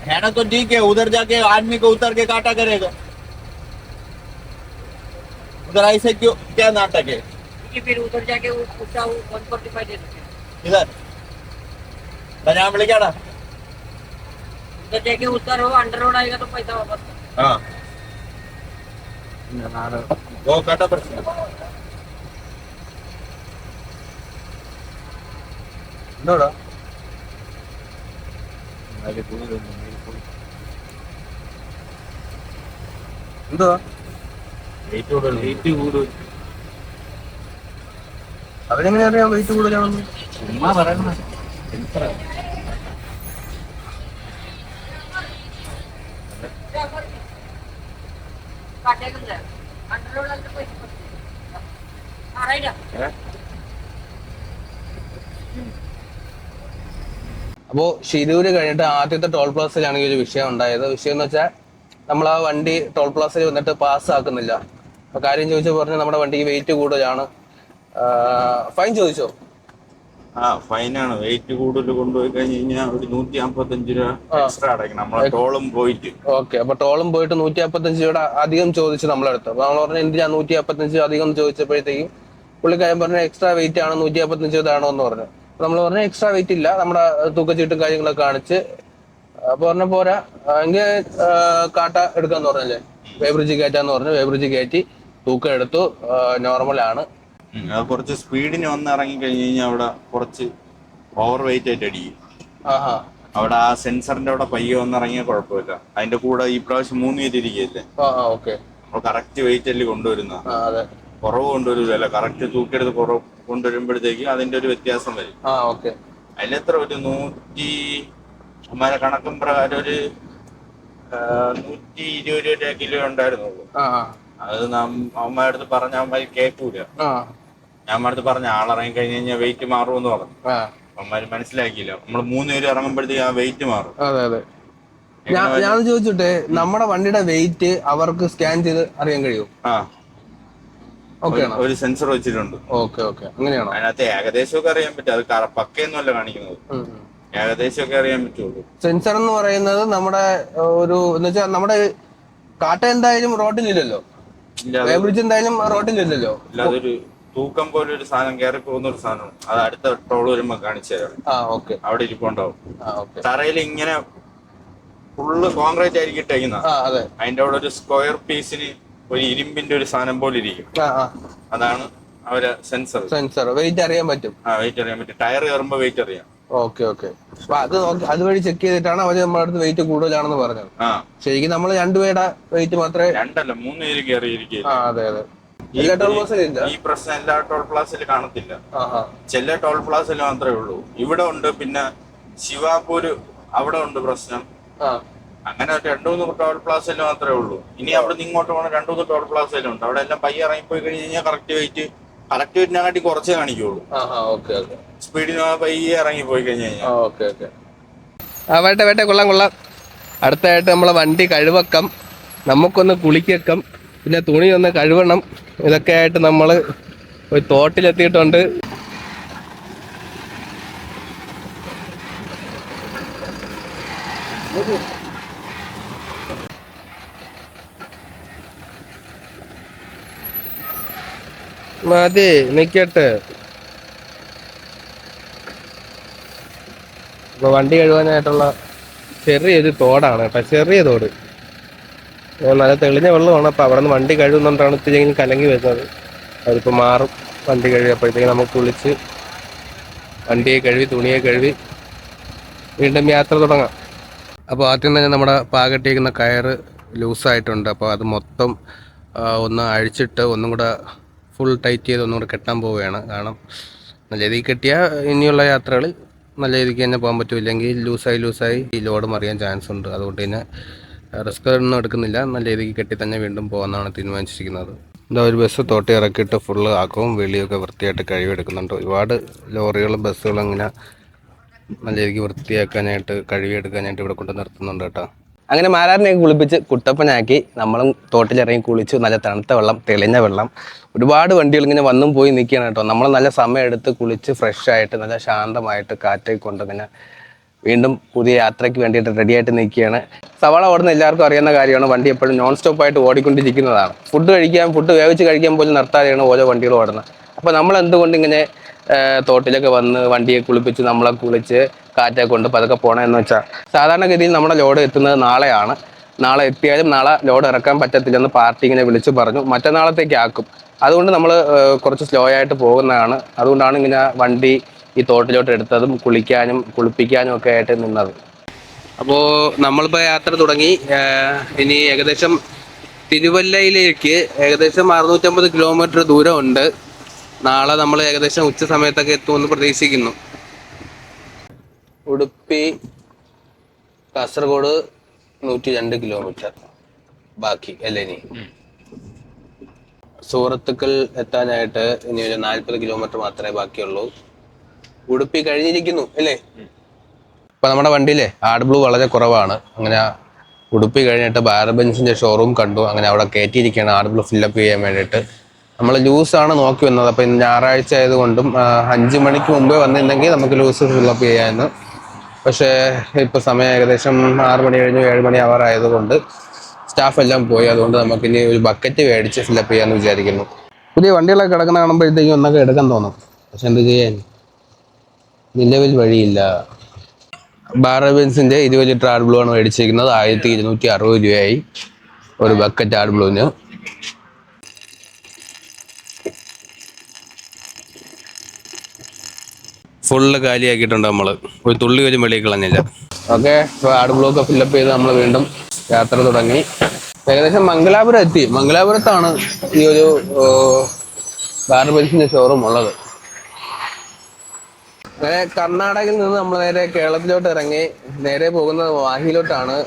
है ना, तो ठीक है, उधर जाके आदमी को उतर के काटा करेगा। उधर ऐसे क्यों, क्या नाटक है फिर उधर जाके उसका 145 दे देते हैं। इधर पंजाब विളിക്കാടാ उधर जाके उतर हो अंडर रोड आएगा तो पैसा वापस कर। हाँ वो काटा प्रश्न എന്തോടാ എന്തുവാ അവരെങ്ങനെ അറിയാം വെയിറ്റ് കൂടുതലാണെന്ന്? ചുമ്മാ പറയണ काटेगा ना अंडर रोड आएगा तो पैसा वापस कर। हाँ राइट അപ്പോൾ ശിരൂര് കഴിഞ്ഞിട്ട് ആദ്യത്തെ ടോൾ പ്ലാസയിലാണ് ഈ ഒരു വിഷയം ഉണ്ടായത്. വിഷയം എന്ന് വെച്ചാൽ നമ്മൾ ആ വണ്ടി ടോൾ പ്ലാസയിൽ വന്നിട്ട് പാസ് ആക്കുന്നില്ല. അപ്പൊ കാര്യം ചോദിച്ചു പറഞ്ഞാൽ നമ്മുടെ വണ്ടിക്ക് വെയിറ്റ് കൂടുതലാണ്. ഫൈൻ ചോദിച്ചോ? ആ ഫൈനാണ്. വെയിറ്റ് കൂടുതൽ കൊണ്ടുപോയി കഴിഞ്ഞ് കഴിഞ്ഞാൽ ഒരു 155 രൂപ എക്സ്ട്രാ അടയ്ക്കണം നമ്മളെ ടോളും പോയിട്ട്. ഓക്കെ, അപ്പൊ ടോളും പോയിട്ട് 155 രൂപ അധികം ചോദിച്ചു നമ്മളടുത്ത്. അപ്പൊ നമ്മൾ പറഞ്ഞ എന്തിനാ 155 അധികം ചോദിച്ചപ്പോഴത്തേക്കും പുള്ളിക്കാരൻ പറഞ്ഞ എക്സ്ട്രാ വെയിറ്റ് ആണ് 155 ഇതാണോ എന്ന് പറഞ്ഞു. നമ്മൾ പറഞ്ഞ എക്സ്ട്രാ വെയിറ്റ് ഇല്ല, നമ്മുടെ തൂക്കച്ചീട്ടും കാര്യങ്ങളൊക്കെ കാണിച്ച് അപ്പൊ പറഞ്ഞ പോരാ എങ്കിൽ കാട്ട എടുക്കാന്ന് പറഞ്ഞല്ലേ, വേബ്രിഡ്ജ് കയറ്റാന്ന് പറഞ്ഞു. വേബ്രിഡ്ജ് കയറ്റി തൂക്കം എടുത്തു, നോർമലാണ്. അത് കുറച്ച് സ്പീഡിന് വന്ന് ഇറങ്ങി കഴിഞ്ഞ് കഴിഞ്ഞാൽ അവിടെ കുറച്ച് ഓവർ വെയിറ്റ് ആയിട്ട് അടിക്കും. ആഹാ, അവിടെ ആ സെൻസറിന്റെ അവിടെ പയ്യെ വന്ന് ഇറങ്ങിയാൽ കുഴപ്പമില്ല. അതിന്റെ കൂടെ ഈ പ്രാവശ്യം 3 പേര് ഇരിക്കുകയല്ലേ, ഓക്കെ, നമ്മൾ കറക്റ്റ് വെയിറ്റ് അല്ലേ കൊണ്ടുവരുന്ന, അതെ, കുറവ് കൊണ്ടുവരില്ല. കറക്റ്റ് തൂക്കിയെടുത്ത് കുറവ് കൊണ്ടുവരുമ്പോഴത്തേക്ക് അതിന്റെ ഒരു വ്യത്യാസം വരും. ഓക്കെ. അതിലെത്ര ഒരു 100 അമ്മാരെ കണക്കും പ്രകാരം ഒരു 120 രൂപ കിലോ ഉണ്ടായിരുന്നുള്ളൂ. അത് അമ്മയുടെ അടുത്ത് പറഞ്ഞ അമ്മ കേൾക്കൂല. ഞാൻ അടുത്ത് പറഞ്ഞ ആളിറങ്ങി കഴിഞ്ഞ് കഴിഞ്ഞാൽ വെയിറ്റ് മാറുമെന്ന് പറഞ്ഞു. അമ്മമാര് മനസ്സിലാക്കിയില്ല. നമ്മള് 3 പേര് ഇറങ്ങുമ്പോഴത്തേക്ക് ആ വെയിറ്റ് മാറും. അതെ അതെ. ഞാൻ ചോദിച്ചോട്ടെ, നമ്മുടെ വണ്ടിയുടെ വെയിറ്റ് അവർക്ക് സ്കാൻ ചെയ്ത് അറിയാൻ കഴിയും? ഒരു സെൻസർ വെച്ചിട്ടുണ്ട്. ഓക്കെ ഓക്കെ, അങ്ങനെയാണോ? അതിനകത്ത് ഏകദേശമൊക്കെ അറിയാൻ പറ്റും. അത് പക്കയൊന്നുമല്ല കാണിക്കുന്നത്, ഏകദേശമൊക്കെ അറിയാൻ പറ്റുള്ളൂ. സെൻസർ എന്ന് പറയുന്നത് നമ്മുടെ ഒരു എന്ന് വെച്ചാൽ നമ്മുടെ കാട്ട എന്തായാലും റോഡിലില്ലല്ലോ, വേബ്രിഡ്ജ് എന്തായാലും റോഡിലില്ലല്ലോ. അതൊരു തൂക്കം പോലെ ഒരു സാധനം കയറി പോകുന്ന ഒരു സാധനം, അത് അടുത്ത ടോൾ വരുമ്പോ കാണിച്ചു തരാം. അവിടെ ഇരിപ്പുണ്ടാവും. തറയിൽ ഇങ്ങനെ ഫുള്ള് കോൺക്രീറ്റ് ആയിരിക്കും ഇട്ടേക്കുന്നത്. അതിന്റെ അവിടെ ഒരു സ്ക്വയർ പീസിന് ഒരു ഇരുമ്പിന്റെ ഒരു സാധനം പോലെ ഇരിക്കും. അതാണ് അവരെ സെൻസർ. വെയിറ്റ് അറിയാൻ പറ്റും. വെയിറ്റ് അറിയാൻ പറ്റും. ടയർ കയറുമ്പോ വെയിറ്റ് അറിയാം. Okay okay. അപ്പൊ അതുവഴി ചെക്ക് ചെയ്തിട്ടാണ് അവര് നമ്മുടെ അടുത്ത് വെയിറ്റ് കൂടുതലാണെന്ന് പറഞ്ഞത്. ശരിക്കും നമ്മൾ 2 പേരുടെ വെയിറ്റ് മാത്രമേ, 2 അല്ല 3 പേര് കയറിയിരിക്കും. അതെ അതെ. ഈ പ്രശ്നം എല്ലാ ടോൾ പ്ലാസയിലും കാണത്തില്ല, ചില ടോൾ പ്ലാസയിൽ മാത്രമേ ഉള്ളൂ. ഇവിടെ ഉണ്ട്, പിന്നെ ശിവാപൂര് അവിടെ ഉണ്ട് പ്രശ്നം. അങ്ങനെ 2-3 ടോൾ പ്ലാസയിൽ മാത്രമേ ഉള്ളൂ. ഇനി അവിടെ നിന്ന് ഇങ്ങോട്ട് പോകണം 2-3 ടോൾ പ്ലാസയിലുണ്ട്. അവിടെ എല്ലാം പയ്യെ ഇറങ്ങിപ്പോയി കഴിഞ്ഞ് കഴിഞ്ഞാൽ കറക്റ്റ് വെയിറ്റിനെക്കാട്ടി കുറച്ചേ കാണിക്കുള്ളൂ. സ്പീഡിന് പയ്യെ ഇറങ്ങി പോയി കഴിഞ്ഞ് കഴിഞ്ഞാൽ. വേട്ടെ കൊള്ളാം കൊള്ളാം. അടുത്തായിട്ട് നമ്മളെ വണ്ടി കഴുവക്കം, നമുക്കൊന്ന് കുളിക്കക്കം, പിന്നെ തുണി ഒന്ന് കഴുകണം. ഇതൊക്കെ ആയിട്ട് നമ്മൾ ഒരു തോട്ടിലെത്തിയിട്ടുണ്ട്. മതി നിക്കട്ടെ. ഇപ്പൊ വണ്ടി കഴുകാനായിട്ടുള്ള ചെറിയൊരു തോടാണ് കേട്ടോ, ചെറിയ തോട്. നല്ല തെളിഞ്ഞ വെള്ളമാണ്. അപ്പൊ അവിടെ നിന്ന് വണ്ടി കഴുകുന്നോണ്ടാണ് ഇത്തിരി കലങ്ങി വരുന്നത്. അതിപ്പോ മാറും വണ്ടി കഴുകിയപ്പോഴത്തേക്ക്. നമുക്ക് കുളിച്ച് വണ്ടിയെ കഴുകി തുണിയെ കഴുകി വീണ്ടും യാത്ര തുടങ്ങാം. അപ്പോൾ ആദ്യം തന്നെ നമ്മുടെ പാകട്ടിരിക്കുന്ന കയറ് ലൂസായിട്ടുണ്ട്. അപ്പോൾ അത് മൊത്തം ഒന്ന് അഴിച്ചിട്ട് ഒന്നും കൂടെ ഫുൾ ടൈറ്റ് ചെയ്ത് ഒന്നും കൂടെ കെട്ടാൻ പോവുകയാണ്. കാരണം നല്ല രീതിക്ക് കെട്ടിയാൽ ഇനിയുള്ള യാത്രകൾ നല്ല രീതിക്ക് തന്നെ പോകാൻ പറ്റും. ഇല്ലെങ്കിൽ ലൂസായി ഈ ലോഡ് മറിയാൻ ചാൻസ് ഉണ്ട്. അതുകൊണ്ട് തന്നെ റിസ്ക് ഒന്നും എടുക്കുന്നില്ല, നല്ല രീതിക്ക് കെട്ടി തന്നെ വീണ്ടും പോകാമെന്നാണ് തീരുമാനിച്ചിരിക്കുന്നത്. എന്താ ഒരു ബസ് തോട്ടി ഇറക്കിയിട്ട് ഫുള്ള് ആക്കവും വെളിയൊക്കെ വൃത്തിയായിട്ട് കഴുകിയെടുക്കുന്നുണ്ട്. ഒരുപാട് ലോറികളും ബസ്സുകളും ഇങ്ങനെ നല്ല രീതിക്ക് വൃത്തിയാക്കാനായിട്ട് കഴുകിയെടുക്കാനായിട്ട് ഇവിടെ കൊണ്ട് നിർത്തുന്നുണ്ട് കേട്ടോ. അങ്ങനെ മാരാറിനെയൊക്കെ കുളിപ്പിച്ച് കുട്ടപ്പനാക്കി നമ്മളും തോട്ടിലിറങ്ങി കുളിച്ചു. നല്ല തണുത്ത വെള്ളം, തെളിഞ്ഞ വെള്ളം. ഒരുപാട് വണ്ടികൾ ഇങ്ങനെ വന്നും പോയി നിൽക്കുകയാണ് കേട്ടോ. നമ്മൾ നല്ല സമയം എടുത്ത് കുളിച്ച് ഫ്രഷായിട്ട് നല്ല ശാന്തമായിട്ട് കാറ്റൊക്കെ കൊണ്ട് ഇങ്ങനെ വീണ്ടും പുതിയ യാത്രയ്ക്ക് വേണ്ടിയിട്ട് റെഡിയായിട്ട് നിൽക്കുകയാണ്. സവാള ഓടുന്ന എല്ലാവർക്കും അറിയുന്ന കാര്യമാണ്. വണ്ടി എപ്പോഴും നോൺ സ്റ്റോപ്പായിട്ട് ഓടിക്കൊണ്ടിരിക്കുന്നതാണ്. ഫുഡ് വേവിച്ച് കഴിക്കാൻ പോലും നിർത്താതെയാണ് ഓരോ വണ്ടികളും ഓടുന്നത്. അപ്പോൾ നമ്മൾ എന്തുകൊണ്ട് ഇങ്ങനെ തോട്ടിലൊക്കെ വന്ന് വണ്ടിയെ കുളിപ്പിച്ച് നമ്മളെ കുളിച്ച് കാറ്റൊക്കെ കൊണ്ട് പതുക്കെ പോകണമെന്ന് വെച്ചാൽ, സാധാരണഗതിയിൽ നമ്മുടെ ലോഡ് എത്തുന്നത് നാളെയാണ്. നാളെ എത്തിയാലും നാളെ ലോഡ് ഇറക്കാൻ പറ്റത്തില്ലെന്ന് പാർട്ടി ഇങ്ങനെ വിളിച്ച് പറഞ്ഞു. മറ്റന്നാളത്തേക്ക് ആക്കും. അതുകൊണ്ട് നമ്മൾ കുറച്ച് സ്ലോ ആയിട്ട് പോകുന്നതാണ്. അതുകൊണ്ടാണ് ഇങ്ങനെ വണ്ടി ഈ തോട്ടിലോട്ട് എടുത്തതും കുളിപ്പിക്കാനും ഒക്കെ ആയിട്ട് നിന്നത്. അപ്പോൾ നമ്മളിപ്പോൾ യാത്ര തുടങ്ങി. ഇനി ഏകദേശം തിരുവല്ലയിലേക്ക് ഏകദേശം 650 കിലോമീറ്റർ ദൂരമുണ്ട്. നാളെ നമ്മൾ ഏകദേശം ഉച്ച സമയത്തൊക്കെ എത്തുമെന്ന് പ്രതീക്ഷിക്കുന്നു. ഉടുപ്പി കാസർഗോഡ് 102 കിലോമീറ്റർ ബാക്കി അല്ലേ? ഇനി സൂറത്തുക്കൽ എത്താനായിട്ട് ഇനി ഒരു 40 കിലോമീറ്റർ മാത്രമേ ബാക്കിയുള്ളൂ. ഉടുപ്പി കഴിഞ്ഞിരിക്കുന്നു അല്ലേ? ഇപ്പൊ നമ്മുടെ വണ്ടിയിലെ ആഡ് ബ്ലൂ വളരെ കുറവാണ്. അങ്ങനെ ഉടുപ്പി കഴിഞ്ഞിട്ട് ബാരബൻസിന്റെ ഷോറൂം കണ്ടു. അങ്ങനെ അവിടെ കയറ്റിയിരിക്കുകയാണ് ആഡ് ബ്ലൂ ഫില്ലപ്പ് ചെയ്യാൻ വേണ്ടിയിട്ട്. നമ്മൾ ലൂസാണ് നോക്കി വന്നത്. അപ്പം ഇന്ന് ഞായറാഴ്ച ആയതുകൊണ്ടും 5 മണിക്ക് മുമ്പേ വന്നിട്ടുണ്ടെങ്കിൽ നമുക്ക് ലൂസ് ഫില്ലപ്പ് ചെയ്യാമെന്ന്. പക്ഷേ ഇപ്പോൾ സമയം ഏകദേശം 6 മണി കഴിഞ്ഞു, 7 മണി ആയതുകൊണ്ട് സ്റ്റാഫ് എല്ലാം പോയി. അതുകൊണ്ട് നമുക്കിനി ഒരു ബക്കറ്റ് മേടിച്ച് ഫില്ലപ്പ് ചെയ്യാമെന്ന് വിചാരിക്കുന്നു. പുതിയ വണ്ടികളൊക്കെ കിടക്കുന്ന കാണുമ്പോഴത്തേക്കും ഒന്നൊക്കെ എടുക്കാൻ തോന്നും. പക്ഷെ എന്ത് ചെയ്യാൻ, നിലവിൽ വഴിയില്ല. ബാരബൻസിന്റെ 20 ലിറ്റർ ആഡ് ബ്ലൂ ആണ് മേടിച്ചിരിക്കുന്നത്. 1260 രൂപയായി ഒരു ബക്കറ്റ് ആഡ് ബ്ലൂവിന്. ഫുള്ള് കാലിയാക്കിയിട്ടുണ്ട് നമ്മൾ. ഒരു തുള്ളി പോലും വെളിയിൽ കളഞ്ഞില്ല. ഓക്കെ, ആഡ് ബ്ലൂ ഒക്കെ ഫില്ലപ്പ് ചെയ്ത് നമ്മൾ വീണ്ടും യാത്ര തുടങ്ങി. ഏകദേശം മംഗലാപുരം എത്തി. മംഗലാപുരത്താണ് ഈ ഒരു ബാരബൻസിന്റെ ഷോറൂം ഉള്ളത്. അങ്ങനെ കർണാടകയിൽ നിന്ന് നമ്മൾ നേരെ കേരളത്തിലോട്ട് ഇറങ്ങി. നേരെ പോകുന്നത് മാഹിയിലോട്ടാണ്.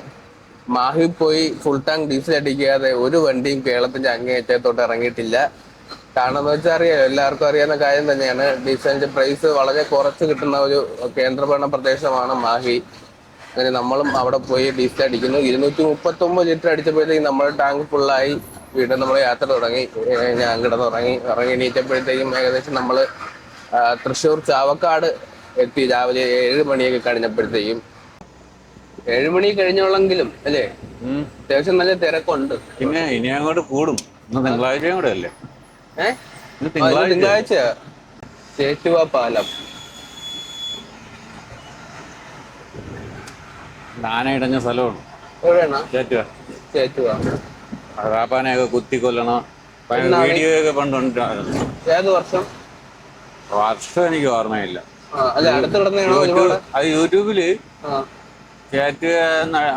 മാഹി പോയി ഫുൾ ടാങ്ക് ഡീസൽ അടിക്കാതെ ഒരു വണ്ടിയും കേരളത്തിന്റെ അങ്ങേയറ്റത്തോട്ട് ഇറങ്ങിയിട്ടില്ല. കാരണം എന്ന് വെച്ചാൽ അറിയാലോ, എല്ലാവർക്കും അറിയാവുന്ന കാര്യം തന്നെയാണ്. ഡീസലിന്റെ പ്രൈസ് വളരെ കുറച്ച് കിട്ടുന്ന ഒരു കേന്ദ്രഭരണ പ്രദേശമാണ് മാഹി. അങ്ങനെ നമ്മളും അവിടെ പോയി ഡീസൽ അടിക്കുന്നു. 239 ലിറ്റർ അടിച്ചപ്പോഴത്തേക്കും നമ്മുടെ ടാങ്ക് ഫുള്ളായി. വീണ്ടും നമ്മൾ യാത്ര തുടങ്ങി. ഞാൻ ഇറങ്ങി എണീറ്റപ്പോഴത്തേക്കും ഏകദേശം നമ്മൾ തൃശ്ശൂർ ചാവക്കാട് എത്തി. രാവിലെ 7 മണിയൊക്കെ കഴിഞ്ഞപ്പോഴത്തേക്കും. 7 മണി കഴിഞ്ഞോളെങ്കിലും അല്ലേ, അത്യാവശ്യം നല്ല തിരക്കുണ്ട്. പിന്നെ ഇനി അങ്ങോട്ട് കൂടും. തിങ്കളാഴ്ചയും കൂടെ അല്ലേ? തിങ്കളാഴ്ച ചേറ്റുവ പാലം ആന ഇടഞ്ഞ സ്ഥലമാണ്. എവിടെയാണ്? ചേറ്റുവ. റാപ്പാനെയൊക്കെ കുത്തിക്കൊല്ലണം. വീഡിയോ ഒക്കെ പണ്ടുണ്ടായിരുന്നു. ഏത് വർഷം എനിക്ക് ഓർമ്മയില്ല. അല്ല, അത് യൂട്യൂബില് ചേറ്റുവ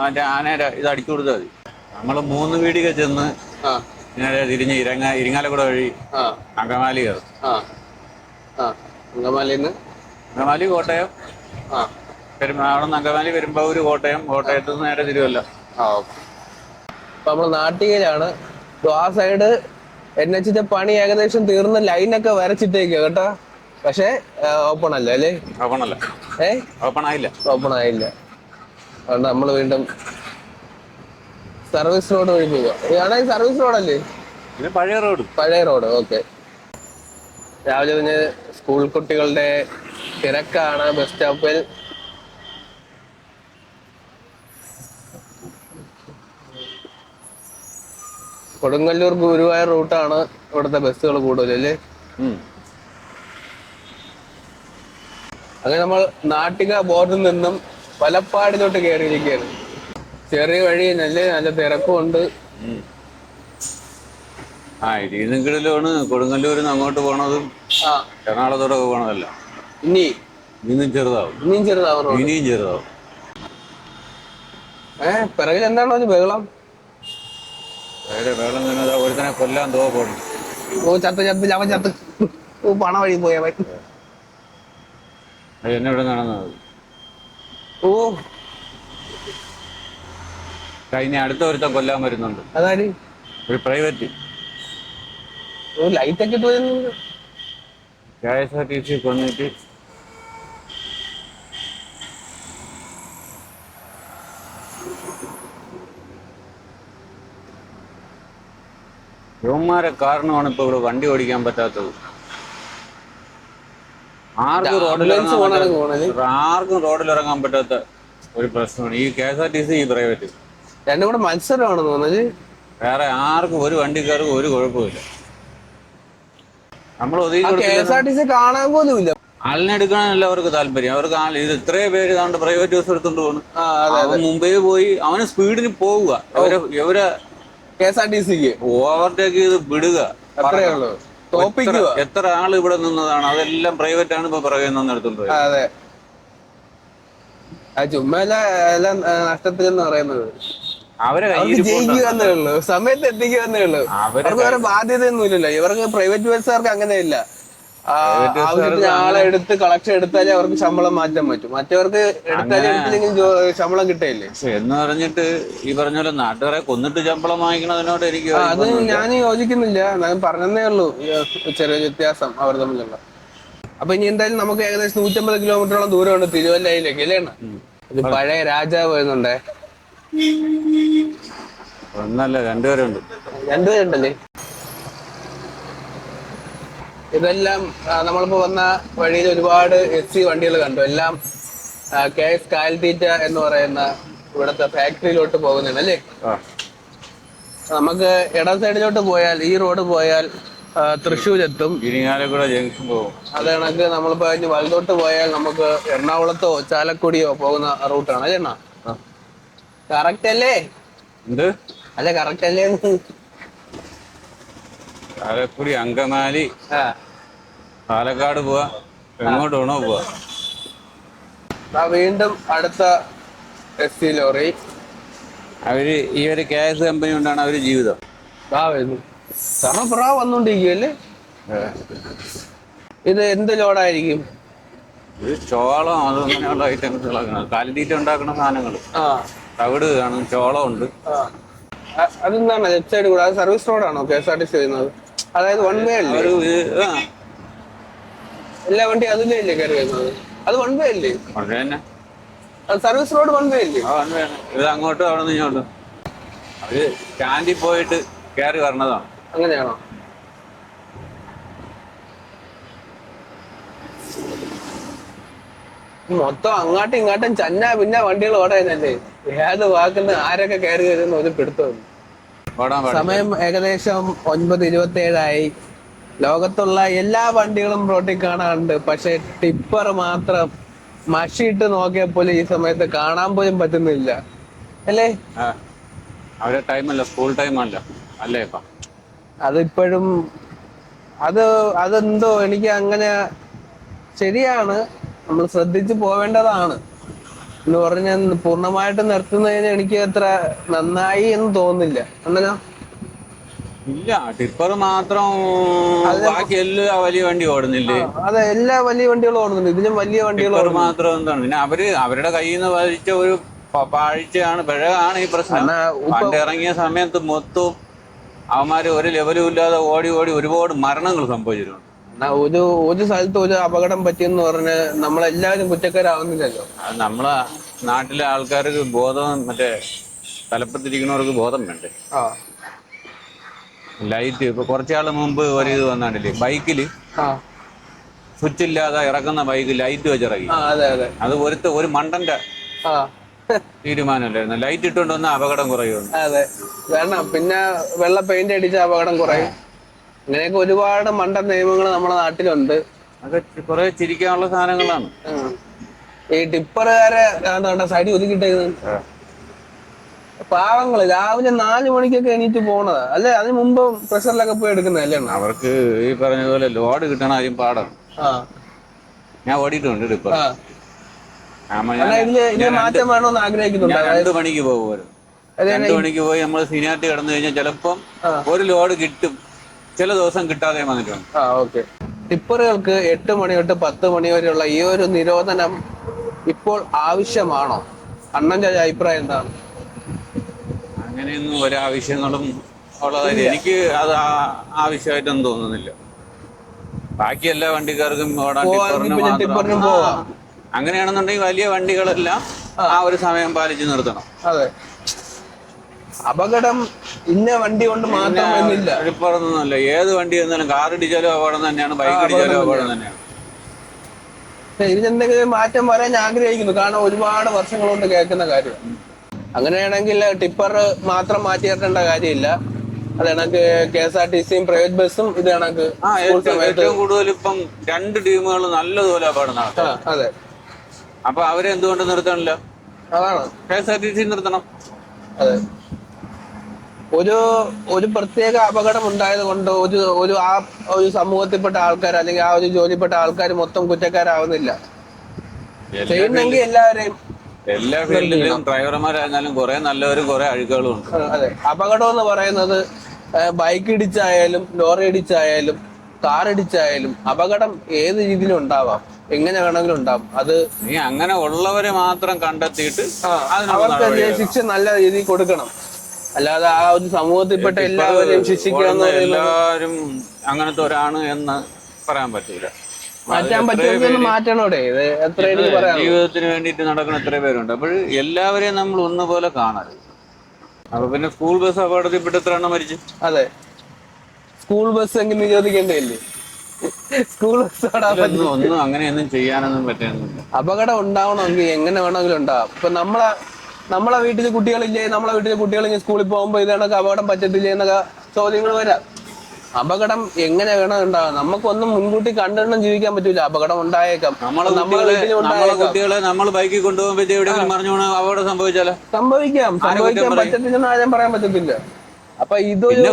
മറ്റേ ആനയുടെ ഇത് അടിച്ചു കൊടുത്താൽ മതി. നമ്മള് 3 വീടിക ചെന്ന് നേരെ തിരിഞ്ഞ് ഇരിങ്ങാലക്കുട വഴി അങ്കമാലി കയറും. അങ്കമാലി കോട്ടയം, അവിടെ നിന്ന് അങ്കമാലി പെരുമ്പാവൂര് കോട്ടയം, കോട്ടയത്ത് നിന്ന് നേരെ തിരുവല്ല. അപ്പൊ നമ്മള് നാട്ടികയിലാണ്. ആ സൈഡ് NH പണി ഏകദേശം തീർന്ന് ലൈനൊക്കെ വരച്ചിട്ടേക്ക് കേട്ടോ. പക്ഷെ ഓപ്പൺ അല്ല അല്ലേ? ഓപ്പൺ ആയില്ല. അതുകൊണ്ട് നമ്മള് വീണ്ടും സർവീസ് റോഡ് വഴി പോവുക. ഈ സർവീസ് റോഡല്ലേ? പഴയ റോഡ്. ഓക്കെ. രാവിലെ തന്നെ സ്കൂൾ കുട്ടികളുടെ തിരക്കാണ് ബസ് സ്റ്റോപ്പിൽ. കൊടുങ്ങല്ലൂർ ഗുരുവായൂർ റൂട്ടാണ് ഇവിടുത്തെ ബസ്സുകൾ കൂടുതലല്ലേ? അങ്ങനെ നമ്മൾ നാട്ടിക ബോർഡിൽ നിന്നും വലപ്പാടിലോട്ട് കയറിയിരിക്കുകയാണ്. ചെറിയ വഴി, നല്ല തിരക്കുമുണ്ട്. ഇരിങ്ങലിലാണ് കൊടുങ്ങല്ലൂരിൽ നിന്ന് അങ്ങോട്ട് പോണതും എറണാകുളത്തോടൊക്കെ പോണതല്ല. ഇനിയും ചെറുതാവും. പിറകിൽ എന്താണോ ഒരു ബഹളം? ഒരുത്തനെ കൊല്ലാൻ തോന്നു. ചത്ത് പണ വഴി പോയവൻ. എന്നെ ഇവിടെ നടന്നത്. കഴിഞ്ഞ അടുത്ത ഒരുത്തൻ കൊല്ലാൻ വരുന്നുണ്ട്. അതായത് ഒരു പ്രൈവറ്റ് ലൈറ്റ് ഒക്കെ ഇട്ട് KSRTC കൊന്നിട്ട് യുവന്മാരെ കാരണമാണ് ഇപ്പൊ ഇവിടെ വണ്ടി ഓടിക്കാൻ പറ്റാത്തത്. ആർക്കും ആംബുലൻസ് പോകണമെങ്കിൽ പോകണത് ആർക്കും റോഡിൽ ഇറങ്ങാൻ പറ്റാത്ത ഒരു പ്രശ്നമാണ് ഈ KSRTC, ഈ പ്രൈവറ്റ്. രണ്ടും കൂടെ മത്സരമാണെന്ന് തോന്നുന്നത്. വേറെ ആർക്കും ഒരു വണ്ടിക്കാർക്കും ഒരു കുഴപ്പമില്ല. നമ്മൾ ഒതുങ്ങി KSRTC കാണാൻ പോലും ഇല്ല. ആളിനെടുക്കാനല്ല അവർക്ക് താല്പര്യം. അവർക്ക് ഇത് ഇത്രയും പേര് ഇതാണ്ട് പ്രൈവറ്റ് ബസ് എടുത്തോണ്ട് പോകുന്നു. അവൻ മുംബൈ പോയി അവന് സ്പീഡിന് പോവുക, ഇവരെ KSRTCക്ക് ഓവർടേക്ക് ചെയ്ത് വിടുക. അത്രേ ഉള്ളൂ. എത്ര ആള് ഇവിടെ നിന്നതാണ്, അതെല്ലാം പ്രൈവറ്റ് ആണ് ഇപ്പൊ പിറകെ നിന്ന് എടുത്തോണ്ട് പോയത്. അതെ, ചുമ്മാ എല്ലാം നഷ്ടത്തിലെന്ന് പറയുന്നത്. അവരെ ജയിക്കുകയെന്നേ ഉള്ളൂ, സമയത്ത് എത്തിക്കുകയെന്നേ ഉള്ളൂ. അവർക്ക് വേറെ ബാധ്യതയൊന്നും ഇല്ലല്ലോ. ഇവർക്ക് പ്രൈവറ്റ് ബസ്സുകാർക്ക് അങ്ങനെയില്ല. ആവശ്യത്തിന് ആളെ എടുത്ത് കളക്ഷൻ എടുത്താലേ അവർക്ക് ശമ്പളം മാറ്റാൻ പറ്റും. മറ്റവർക്ക് എടുത്തില്ലെങ്കിൽ ശമ്പളം കിട്ടില്ലേ. എന്ന് പറഞ്ഞിട്ട് ഈ പറഞ്ഞ പോലെ നാട്ടുകാരെ കൊന്നിട്ട് ശമ്പളം വാങ്ങിക്കണതിനോട് എനിക്ക് അത് ഞാൻ യോജിക്കുന്നില്ല. ഞാൻ പറഞ്ഞതേ ഉള്ളൂ ചെറിയ വ്യത്യാസം അവർ തമ്മിലുള്ള. അപ്പൊ ഇനി എന്തായാലും നമുക്ക് ഏകദേശം 150 കിലോമീറ്ററോളം ദൂരമുണ്ട് തിരുവല്ലയിലേക്ക്, അല്ലേ? ഇത് പഴയ രാജാവ് വരുന്നുണ്ടേ. ഒന്നല്ല, രണ്ടുപേരുണ്ട്. രണ്ടുപേരുണ്ടല്ലേ? ഇതെല്ലാം നമ്മളിപ്പോ വന്ന വഴിയിൽ ഒരുപാട് SC വണ്ടികൾ കണ്ടു. എല്ലാം KS കാൽത്തീറ്റ എന്ന് പറയുന്ന ഇവിടുത്തെ ഫാക്ടറിയിലോട്ട് പോകുന്നുണ്ട്, അല്ലേ? നമുക്ക് ഇടം സൈഡിലോട്ട് പോയാൽ, ഈ റോഡ് പോയാൽ തൃശ്ശൂരെത്തും, ഇരിങ്ങാലക്കുട ജംഗ്ഷൻ പോകും. അത് കണക്ക് നമ്മളിപ്പോ ഇനി വലത്തോട്ട് പോയാൽ നമുക്ക് എറണാകുളത്തോ ചാലക്കുടിയോ പോകുന്ന റൂട്ടാണ്, അല്ലേ? കറക്റ്റ് അല്ലേ? എന്ത് അല്ലെ, കറക്റ്റ് അല്ലേ? ചാലക്കുടി, അങ്കമാലി, പാലക്കാട് പോവാ, എങ്ങോട്ട് വേണോ പോവാ. വീണ്ടും അടുത്ത SC ലോറി. അവര് ഈ ഒരു KS കമ്പനി കൊണ്ടാണ് അവര് ജീവിതം. സർവപ്രാ വന്നോണ്ടിരിക്കുവല്ലേ? ഇത് എന്ത് ലോഡായിരിക്കും? ഇത് ചോളം, അതങ്ങനെയുള്ള ഐറ്റംസുകളാണ്. കാലിത്തീറ്റ ഉണ്ടാക്കുന്ന സാധനങ്ങൾ. തവിട് കാണും, ചോളം ഉണ്ട്. അതെന്താണ് ലെഫ്റ്റ് സൈഡ് കൂടെ? അത് സർവീസ് റോഡാണോ KSRTC ചെയ്യുന്നത്? അതായത് വൺ വേ അല്ലേ? എല്ലാ വണ്ടി അതിലേ അല്ലേ കയറി വരുന്നത്? അത് വൺ വേ അല്ലേ? സർവീസ് റോഡ് വൺ വേ അല്ലേ? ഇത് അങ്ങോട്ടും അവിടെ നിന്ന് ഇങ്ങോട്ടും അവര് സ്റ്റാൻഡിൽ പോയിട്ട് കയറി വരണതാണ്. അങ്ങനെയാണോ? മൊത്തം അങ്ങാട്ടും ഇങ്ങാട്ടും ചന്ന പിന്നെ വണ്ടികൾ ഓടാനല്ലേ? ഏത് വാക്കുന്ന ആരൊക്കെ കയറി വരുന്ന ഒരു പിടുത്തം. സമയം ഏകദേശം 9:27 ലോകത്തുള്ള എല്ലാ വണ്ടികളും റോട്ടിൽ കാണാറുണ്ട്. പക്ഷെ ടിപ്പർ മാത്രം മഷിയിട്ട് നോക്കിയപ്പോൾ ഈ സമയത്ത് കാണാൻ പോലും പറ്റുന്നില്ല, അല്ലേ? അവരുടെ ടൈമല്ല, സ്കൂൾ ടൈം അല്ല, അല്ലേ? അതിപ്പോഴും അതെന്തോ എനിക്ക് അങ്ങനെ ശരിയാണ്, നമ്മൾ ശ്രദ്ധിച്ചു പോവേണ്ടതാണ് എന്ന് പറഞ്ഞ പൂർണ്ണമായിട്ട് നിർത്തുന്നതിന് എനിക്ക് അത്ര നന്നായി എന്ന് തോന്നുന്നില്ല. അങ്ങനെ ഇല്ല, ടിപ്പർ മാത്രം, ബാക്കി എല്ലാ വലിയ വണ്ടി ഓടുന്നില്ലേ? അതെ, എല്ലാ വലിയ വണ്ടികളും ഓടുന്നുണ്ട്. ഇതിലും വലിയ വണ്ടികൾ മാത്രം എന്താണ് പിന്നെ അവരുടെ കയ്യിൽ നിന്ന് വലിച്ച ഒരു പാഴ്ചയാണ്, പിഴകാണ് ഈ പ്രശ്നം. പണ്ട് ഇറങ്ങിയ സമയത്ത് മൊത്തം അവന്മാര് ഒരു ലെവലും ഇല്ലാതെ ഓടി ഒരുപാട് മരണങ്ങൾ സംഭവിച്ചിട്ടുണ്ട്. ഒരു സ്ഥലത്ത് ഒരു അപകടം പറ്റിയെന്ന് പറഞ്ഞ് നമ്മളെല്ലാവരും കുറ്റക്കാരാവുന്നില്ലല്ലോ. നമ്മളെ നാട്ടിലെ ആൾക്കാർക്ക് ബോധം, മറ്റേ തലപ്പത്തിരിക്കുന്നവർക്ക് ബോധം വേണ്ടേ? ലൈറ്റ് ഇപ്പൊ കുറച്ചാള് മുമ്പ് ഒരു ഇത് വന്നാണ്ടില്ലേ, ബൈക്കില് സ്വിച്ച് ഇല്ലാതെ ഇറക്കുന്ന ബൈക്ക് ലൈറ്റ് വെച്ചിറങ്ങി. അത് ഒരു മണ്ടന്റെ തീരുമാനമല്ലായിരുന്നു. ലൈറ്റ് ഇട്ടുകൊണ്ട് വന്ന അപകടം കുറയുന്നു. അതെ, കാരണം പിന്നെ വെള്ള പെയിന്റ് അടിച്ച അപകടം കുറയും. അങ്ങനെയൊക്കെ ഒരുപാട് മണ്ട നിയമങ്ങൾ നമ്മുടെ നാട്ടിലുണ്ട്. അതൊക്കെ കുറെ ചിരിക്കാനുള്ള സാധനങ്ങളാണ്. ഈ ടിപ്പറുകാരെ സൈഡിൽ ഒതുക്കിട്ടേക്കുന്നത് പാവങ്ങള് രാവിലെ 4 മണിക്കൊക്കെ എണീറ്റ് പോണതാ, അല്ലെ? അതിന് മുമ്പ് പ്രഷറിലൊക്കെ പോയി എടുക്കുന്നതല്ലേ? അവർക്ക് ഈ പറഞ്ഞതുപോലെ ലോഡ് കിട്ടണ ആരും പാടാണ്. ഞാൻ ഓടിയിട്ടുണ്ട് ടിപ്പർ. മാറ്റം വേണമെന്ന് ആഗ്രഹിക്കുന്നുണ്ട്. 2 മണിക്ക് പോകുമായിരുന്നു. 2 മണിക്ക് പോയി നമ്മൾ സീനിയാർട്ടി കിടന്നു കഴിഞ്ഞാൽ ചിലപ്പം ഒരു ലോഡ് കിട്ടും, ചില ദിവസം കിട്ടാതെ വന്നിട്ടുണ്ട്. ഓക്കെ. ടിപ്പറുകൾക്ക് 8 മണി തൊട്ട് 10 മണി വരെയുള്ള ഈ ഒരു നിരോധനം ഇപ്പോൾ ആവശ്യമാണോ? അണ്ണന്റെ അഭിപ്രായം എന്താണ്? അങ്ങനെയൊന്നും ഒരാവശ്യങ്ങളും ഉള്ളതായിട്ട് എനിക്ക് അത് ആവശ്യമായിട്ടൊന്നും തോന്നുന്നില്ല. ബാക്കി എല്ലാ വണ്ടിക്കാർക്കും ഓടാൻ ടിപ്പറിനും പോവാം. അങ്ങനെയാണെന്നുണ്ടെങ്കിൽ വലിയ വണ്ടികളെല്ലാം ആ ഒരു സമയം പാലിച്ച് നിർത്തണം. അതെ, അപകടം ഇന്ന വണ്ടി കൊണ്ട് മാത്രമൊന്നുമില്ല. ടിപ്പറൊന്നുമല്ല, ഏത് വണ്ടി എന്നാലും കാർ ഇടിച്ചാലും അപകടം തന്നെയാണ്, ബൈക്ക് ഇടിച്ചാലും അപകടം തന്നെയാണ്. ഇതിനെന്തെങ്കിലും മാറ്റം വരാൻ ഞാൻ ആഗ്രഹിക്കുന്നു. കാരണം ഒരുപാട് വർഷങ്ങൾ കൊണ്ട് കേൾക്കുന്ന കാര്യം. അങ്ങനെയാണെങ്കിൽ ടിപ്പർ മാത്രം മാറ്റി നിർത്തേണ്ട കാര്യമില്ല. അത് കണക്ക് KSRTCയും പ്രൈവറ്റ് ബസ്സും ഇത് കണക്ക് ഏറ്റവും കൂടുതൽ ഇപ്പം 2 ടീമുകൾ നല്ലതുപോലെ അപകടം നടത്തും. അതെ. അപ്പൊ അവരെ എന്തുകൊണ്ട് നിർത്തണില്ല? അതാണ് KSRTC നിർത്തണം. അതെ. ഒരു പ്രത്യേക അപകടം ഉണ്ടായത് കൊണ്ട് ഒരു സമൂഹത്തിൽപ്പെട്ട ആൾക്കാർ അല്ലെങ്കിൽ ആ ഒരു ജോലിപ്പെട്ട ആൾക്കാർ മൊത്തം കുറ്റക്കാരാവുന്നില്ല. ചെയ്യുന്നെങ്കിൽ എല്ലാവരെയും എല്ലാ ഫീൽഡിലും ഡ്രൈവർമാരായിരുന്നാലും കുറെ നല്ലവരും കുറെ അഴുക്കുകളും ഉണ്ട്. അതെ. അപകടം എന്ന് പറയുന്നത് ബൈക്ക് ഇടിച്ചായാലും ലോറി ഇടിച്ചായാലും കാർ ഇടിച്ചായാലും അപകടം ഏത് രീതിയിലും ഉണ്ടാവാം, എങ്ങനെ വേണമെങ്കിലും ഉണ്ടാവും. അത് നീ അങ്ങനെ ഉള്ളവരെ മാത്രം കണ്ടെത്തിയിട്ട് അവർക്ക് ശിക്ഷ നല്ല രീതിയിൽ കൊടുക്കണം. അല്ലാതെ ആ ഒരു സമൂഹത്തിൽപ്പെട്ട എല്ലാവരെയും ശിക്ഷിക്കുക എല്ലാവരും അങ്ങനത്തെ ഒരാണ് എന്ന് പറയാൻ പറ്റില്ല. മാറ്റാൻ പറ്റുമെന്ന് മാറ്റണോടെ. ഇത് എത്ര എനിക്ക് പറയാം. ജീവിതത്തിന് വേണ്ടിയിട്ട് നടക്കുന്ന എത്ര പേരുണ്ട്. അപ്പോൾ എല്ലാവരെയും നമ്മൾ ഒന്നുപോലെ കാണരുത്. അപ്പൊ പിന്നെ സ്കൂൾ ബസ് അപകടത്തിൽപ്പെട്ട് എത്ര എണ്ണം മരിച്ചു? അതെ. സ്കൂൾ ബസ് എങ്ങനെ ചോദിക്കേണ്ടതല്ലേ? സ്കൂൾ ബസ് ഒന്നും അങ്ങനെയൊന്നും ചെയ്യാനൊന്നും പറ്റുന്നില്ല. അപകടം ഉണ്ടാവണമെങ്കിൽ എങ്ങനെ വേണമെങ്കിലും ഉണ്ടാവും. ഇപ്പൊ നമ്മളെ വീട്ടില് കുട്ടികളില്ലേ, നമ്മളെ വീട്ടിലെ കുട്ടികൾ സ്കൂളിൽ പോകുമ്പോ ഇത് കണക്ക് അപകടം പറ്റത്തില്ലേ എന്നൊക്കെ ചോദ്യങ്ങൾ വരാം. അപകടം എങ്ങനെ വേണം ഉണ്ടാകാം. നമുക്കൊന്നും മുൻകൂട്ടി കണ്ടെണ്ണം ജീവിക്കാൻ പറ്റൂല. അപകടം ഉണ്ടായേക്കാം. കുട്ടികളെ നമ്മൾ ബൈക്കിൽ കൊണ്ടുപോകുമ്പോഴത്തേ എവിടെയെങ്കിലും മറിഞ്ഞു വീണ അപകടം സംഭവിക്കാം പറ്റത്തില്ലെന്ന് ആരും പറയാൻ പറ്റത്തില്ല. അപ്പൊ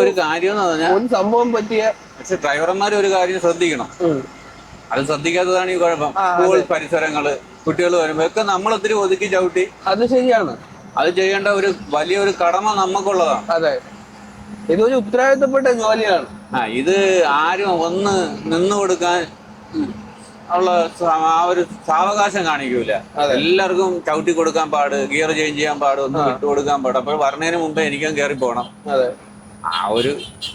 ഒരു കാര്യം ഒരു സംഭവം പറ്റിയ പക്ഷെ ഡ്രൈവർമാർ ഒരു കാര്യം ശ്രദ്ധിക്കണം. അത് ശ്രദ്ധിക്കാത്തതാണ് ഈ കുഴപ്പം. സ്കൂൾ പരിസരങ്ങള് കുട്ടികൾ വരുമ്പോ ഒക്കെ നമ്മൾ ഒത്തിരി ഒതുക്കി ചവിട്ടി. അത് ശരിയാണ്. അത് ചെയ്യേണ്ട ഒരു വലിയൊരു കടമ നമുക്കുള്ളതാണ്. അതെ. ഇതൊരു ഉത്തരവാദിത്തപ്പെട്ട ജോലിയാണ്. ഇത് ആരും ഒന്ന് നിന്നു കൊടുക്കാൻ ഉള്ള ആ ഒരു സാവകാശം കാണിക്കൂല. എല്ലാവർക്കും ചവിട്ടി കൊടുക്കാൻ പാട്, ഗിയർ ചേഞ്ച് ചെയ്യാൻ പാട്, ഒന്ന് വിട്ടുകൊടുക്കാൻ പാട്. അപ്പോൾ പറഞ്ഞതിന് മുമ്പേ എനിക്കും കയറി പോകണം. ആ ഒരു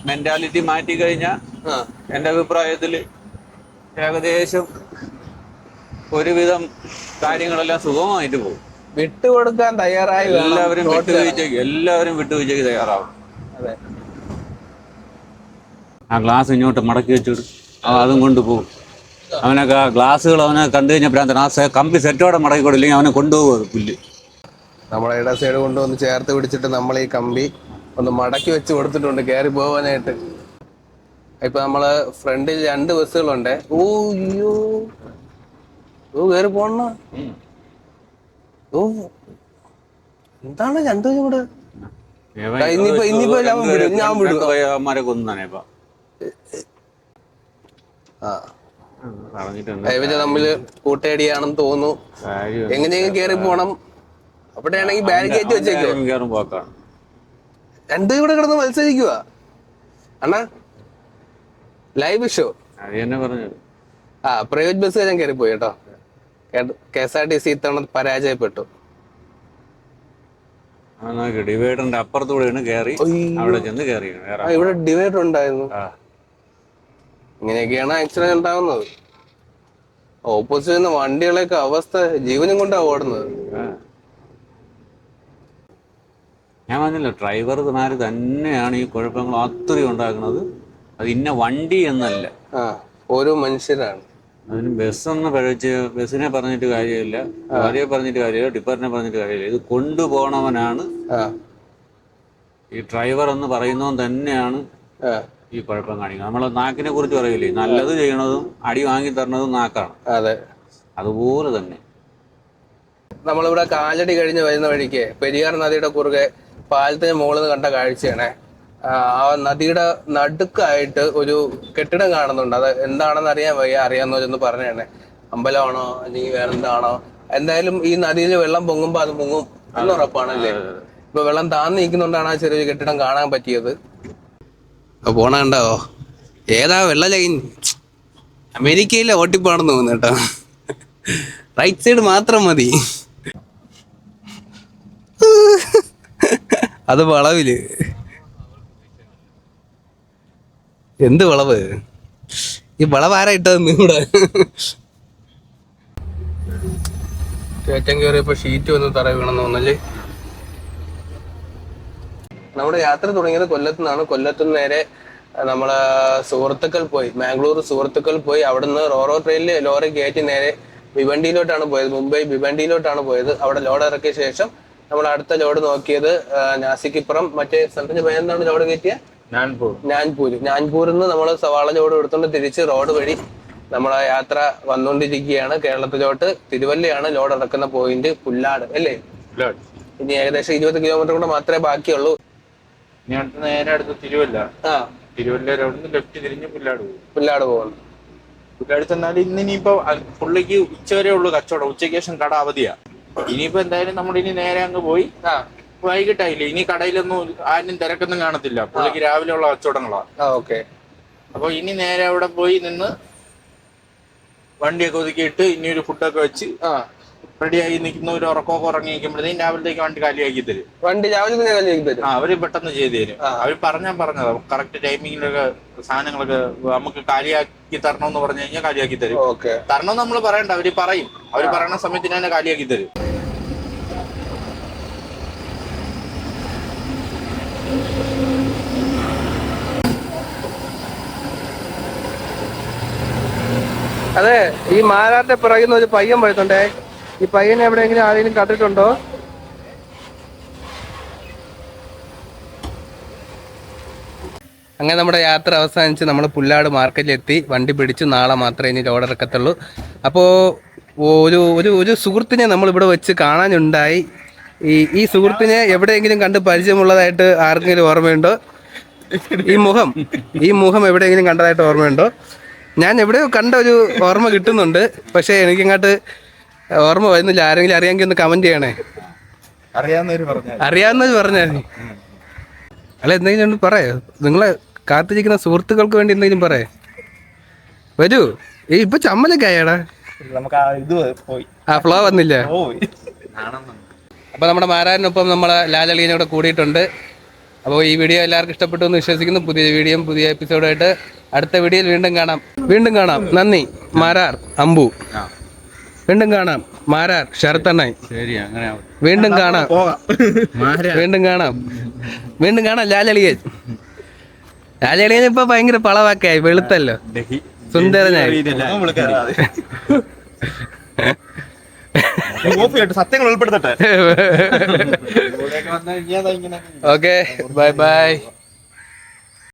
മെന്റാലിറ്റി മാറ്റി കഴിഞ്ഞാൽ എന്റെ അഭിപ്രായത്തിൽ ഏകദേശം ഒരുവിധം കാര്യങ്ങളെല്ലാം സുഗമമായിട്ട് പോകും. വിട്ടുകൊടുക്കാൻ തയ്യാറായി എല്ലാവരും വിട്ടുവീഴ്ചയ്ക്ക് തയ്യാറാവും. ആ ഗ്ലാസ് ഇങ്ങോട്ട് മടക്കി വെച്ചിട്ട് അതും കൊണ്ടുപോകും. അവനൊക്കെ ആ ഗ്ലാസ്സുകൾ അവനെ കണ്ടു കഴിഞ്ഞാൽ ഭ്രാന്തൻ. ആ കമ്പി സെറ്റോടെ മടക്കി കൊടുല്ലെങ്കിൽ അവനെ കൊണ്ടുപോകും. അത് പുല്ല് നമ്മളെ ഇട സൈഡ് കൊണ്ടുവന്ന് ചേർത്ത് പിടിച്ചിട്ട് നമ്മൾ ഈ കമ്പി ഒന്ന് മടക്കി വെച്ച് കൊടുത്തിട്ടുണ്ട് കയറി പോകാനായിട്ട്. ഇപ്പൊ നമ്മള് ഫ്രണ്ടിൽ 2 ബസ്സുകളുണ്ട്. കയറി പോണ എന്താണ് 2 കൂടെ ഇനിയിപ്പോ ഞാൻ വിടും. അവന്മാരെ കൊന്നാനേ തമ്മില് കൂട്ടയടിയാണെന്ന് തോന്നുന്നു. എങ്ങനെയെങ്കിലും കയറി പോണം. അവിടെയാണെങ്കിൽ ബാരിക്കേറ്റ് വെച്ചേക്കോ. 2 ഇവിടെ കിടന്ന് മത്സരിക്കുക അണ്ണാ. Live show. പ്രൈവറ്റ് ബസ് ഞാൻ കയറി പോയി കേട്ടോ. KSRTC ഇത്തവണ പരാജയപ്പെട്ടു. ഡിവൈഡറിന്റെ അപ്പുറത്തൂടെയാണ് കയറി അവിടെ ചെന്ന് കയറി. ഇവിടെ ഡിവൈഡർ ഉണ്ടായിരുന്നു. ഇങ്ങനെയൊക്കെയാണ് ആക്സിഡന്റ് ഉണ്ടാവുന്നത്. ഓപ്പോസിറ്റ് നിന്ന് വണ്ടികളൊക്കെ അവസ്ഥ ജീവനും കൊണ്ടാണ് ഓടുന്നത്. ഞാൻ പറഞ്ഞല്ലോ, ഡ്രൈവർമാര് തന്നെയാണ് ഈ കുഴപ്പങ്ങൾ അത്രയും ഉണ്ടാക്കുന്നത്. അത് ഇന്ന വണ്ടി എന്നല്ല, ഓരോ മനുഷ്യരാണ്. അതിന് ബസ്സിനെ പറഞ്ഞിട്ട് കാര്യമില്ല, ഭാര്യയെ പറഞ്ഞിട്ട് കാര്യമില്ല, ടിപ്പറിനെ പറഞ്ഞിട്ട് കാര്യമില്ല. ഇത് കൊണ്ടുപോകണവനാണ് ഈ ഡ്രൈവർ എന്ന് പറയുന്നവൻ തന്നെയാണ് ഈ കുഴപ്പം കാണിക്കുന്നത്. നമ്മളെ നാക്കിനെ കുറിച്ച് പറയില്ലേ, നല്ലത് ചെയ്യണതും അടി വാങ്ങി തരണതും നാക്കാണ്. അതെ, അതുപോലെ തന്നെ നമ്മളിവിടെ കാലടി കഴിഞ്ഞ് വരുന്ന വഴിക്ക് പെരിയാർ നദിയുടെ കുറുകെ പാലത്തിന് മുകളിൽ കണ്ട കാഴ്ചയാണ്. ആ നദിയുടെ നടുക്കായിട്ട് ഒരു കെട്ടിടം കാണുന്നുണ്ട്. അത് എന്താണെന്ന് അറിയാൻ വയ്യ, അറിയാവുന്നവരൊന്ന് പറഞ്ഞേ. അമ്പലമാണോ അല്ലെങ്കിൽ വേറെന്താണോ? എന്തായാലും ഈ നദിയിൽ വെള്ളം പൊങ്ങുമ്പോ അത് മുങ്ങും എന്ന് ഉറപ്പാണല്ലേ. ഇപ്പൊ വെള്ളം താന്ന് നിൽക്കുന്നുണ്ടാണ് ആ ചെറിയ കെട്ടിടം കാണാൻ പറ്റിയത്. പോണണ്ടാവോ ഏതാ വെള്ള ലൈൻ? അമേരിക്കയിലെ ഓട്ടിപ്പാണെന്ന് തോന്നുന്നു കേട്ടോ. റൈറ്റ് സൈഡ് മാത്രം മതി. അത് വളവില് എന്ത് വളവ്? ഈ വളവ് ആരാ ഇട്ടതെന്ന് ഇവിടെ കയറ്റം കയറിയപ്പോ ഷീറ്റ് വന്ന് തറ വീണെന്ന് തോന്നല്ലേ. നമ്മുടെ യാത്ര തുടങ്ങിയത് കൊല്ലത്തു നിന്നാണ്. കൊല്ലത്തുനിന്ന് നേരെ നമ്മളെ സുഹൃത്തുക്കൾ പോയി, മാംഗ്ലൂർ സുഹൃത്തുക്കൾ പോയി. അവിടുന്ന് റോറോ ട്രെയിനിൽ ലോറി കയറ്റി നേരെ ഭിവണ്ടിയിലോട്ടാണ് പോയത്. മുംബൈ ഭിവണ്ടിയിലോട്ടാണ് പോയത്. അവിടെ ലോഡ് ഇറക്കിയ ശേഷം നമ്മൾ അടുത്ത ലോഡ് നോക്കിയത് നാസിക്കിപ്പുറം മറ്റേ സ്ഥലത്തിന്റെ പേരെന്താണ് ലോഡ് കയറ്റിയ ഞാൻപൂരിൽ നിന്ന് നമ്മൾ സവാള ലോഡ് എടുത്തുകൊണ്ട് തിരിച്ച് റോഡ് വഴി നമ്മളെ യാത്ര വന്നുകൊണ്ടിരിക്കുകയാണ്. കേരളത്തിലോട്ട് തിരുവല്ലയാണ് ലോഡ് ഇറക്കുന്ന പോയിന്റ്. പുല്ലാട് അല്ലേ? ഇനി ഏകദേശം 20 കിലോമീറ്റർ കൂടെ മാത്രമേ ബാക്കിയുള്ളൂ. നേരെ അടുത്ത് തിരുവല്ല. തിരുവല്ല ലെഫ്റ്റ് തിരിഞ്ഞ് പുല്ലാട് പോകുന്നു. പുല്ലാട് ചെന്നാൽ ഇന്നിപ്പോ പുള്ളിക്ക് ഉച്ചവരെ ഉള്ളു കച്ചവടം. ഉച്ചയ്ക്ക് ശേഷം കട അവധിയാ. ഇനിയിപ്പോ എന്തായാലും നമ്മളിനി നേരെ അങ്ങ് പോയി വൈകിട്ടായില്ലേ, ഇനി കടയിലൊന്നും ആരും തിരക്കൊന്നും കാണത്തില്ല. പുള്ളിക്ക് രാവിലെ ഉള്ള കച്ചവടങ്ങളാ. അപ്പൊ ഇനി നേരെ അവിടെ പോയി നിന്ന് വണ്ടിയൊക്കെ ഒതുക്കിയിട്ട് ഇനി ഒരു ഫുഡൊക്കെ വെച്ച് റെഡിയായി നിൽക്കുന്ന ഒരു ഉറക്കമൊക്കെ ഉറങ്ങി നിൽക്കുമ്പോഴത്തേക്കും രാവിലത്തേക്ക് വണ്ടി കാലിയാക്കി തരും. വണ്ടി രാവിലെ അവര് പെട്ടെന്ന് ചെയ്തു തരും. അവര് പറഞ്ഞതാ കറക്റ്റ് ടൈമിങ്ങിലൊക്കെ സാധനങ്ങളൊക്കെ നമുക്ക് കാലിയാക്കി തരണമെന്ന് പറഞ്ഞു കഴിഞ്ഞാൽ കാലിയാക്കി തരും. തരണമെന്ന് നമ്മൾ പറയണ്ട, അവര് പറയും. അവര് പറയുന്ന സമയത്തിന് തന്നെ കാലിയാക്കി തരും. അതെ, ഈ മാരാന്റെ പിറകുന്ന ഒരു പയ്യൻ പോയിട്ടുണ്ടേ. ഈ പയ്യനെ എവിടെയെങ്കിലും ആരെങ്കിലും കണ്ടിട്ടുണ്ടോ? അങ്ങനെ നമ്മുടെ യാത്ര അവസാനിച്ച് നമ്മൾ പുല്ലാട് മാർക്കറ്റിലെത്തി. വണ്ടി പിടിച്ചു. നാളെ മാത്രമേ ഇനി ലോഡ് ഇറക്കത്തുള്ളൂ. അപ്പോൾ ഒരു സുഹൃത്തിനെ നമ്മൾ ഇവിടെ വെച്ച് കാണാനുണ്ടായി. ഈ സുഹൃത്തിനെ എവിടെയെങ്കിലും കണ്ട് പരിചയമുള്ളതായിട്ട് ആർക്കെങ്കിലും ഓർമ്മയുണ്ടോ? ഈ മുഖം എവിടെയെങ്കിലും കണ്ടതായിട്ട് ഓർമ്മയുണ്ടോ? ഞാൻ എവിടെയോ കണ്ട ഒരു ഓർമ്മ കിട്ടുന്നുണ്ട്, പക്ഷെ എനിക്കിങ്ങോട്ട് ഓർമ്മ വരുന്നില്ല. ആരെങ്കിലും അറിയാമെങ്കിൽ ഒന്ന് കമന്റ് ചെയ്യണേ. അറിയാവുന്നവര് പറഞ്ഞാൽ അല്ല, എന്തെങ്കിലും പറയോ? നിങ്ങളെ കാത്തിരിക്കുന്ന സുഹൃത്തുക്കൾക്ക് വേണ്ടി എന്തെങ്കിലും പറയേ. വരൂ. ഇപ്പൊ ചമ്മലൊക്കെ ആയാടാ. ഫ്ലോ വന്നില്ല. അപ്പൊ നമ്മുടെ മാരാരിനൊപ്പം നമ്മളെ ലാലളീനെ കൂടെ കൂടിയിട്ടുണ്ട്. അപ്പോൾ ഈ വീഡിയോ എല്ലാവർക്കും ഇഷ്ടപ്പെട്ടു എന്ന് വിശ്വസിക്കുന്നു. പുതിയ വീഡിയോയും പുതിയ എപ്പിസോഡായിട്ട് അടുത്ത വീഡിയോയിൽ വീണ്ടും കാണാം. നന്ദി. മാരാർ അമ്പു. വീണ്ടും കാണാം. മാരാർ ശരത്തണ്ണൻ. വീണ്ടും കാണാം ലാലളിയൻ. ഇപ്പൊ ഭയങ്കര പളവാക്കായി. വെളുത്തല്ലോ, സുന്ദരനായി. സത്യങ്ങൾ ഉൾപ്പെടുത്തട്ടെ. Okay, bye bye.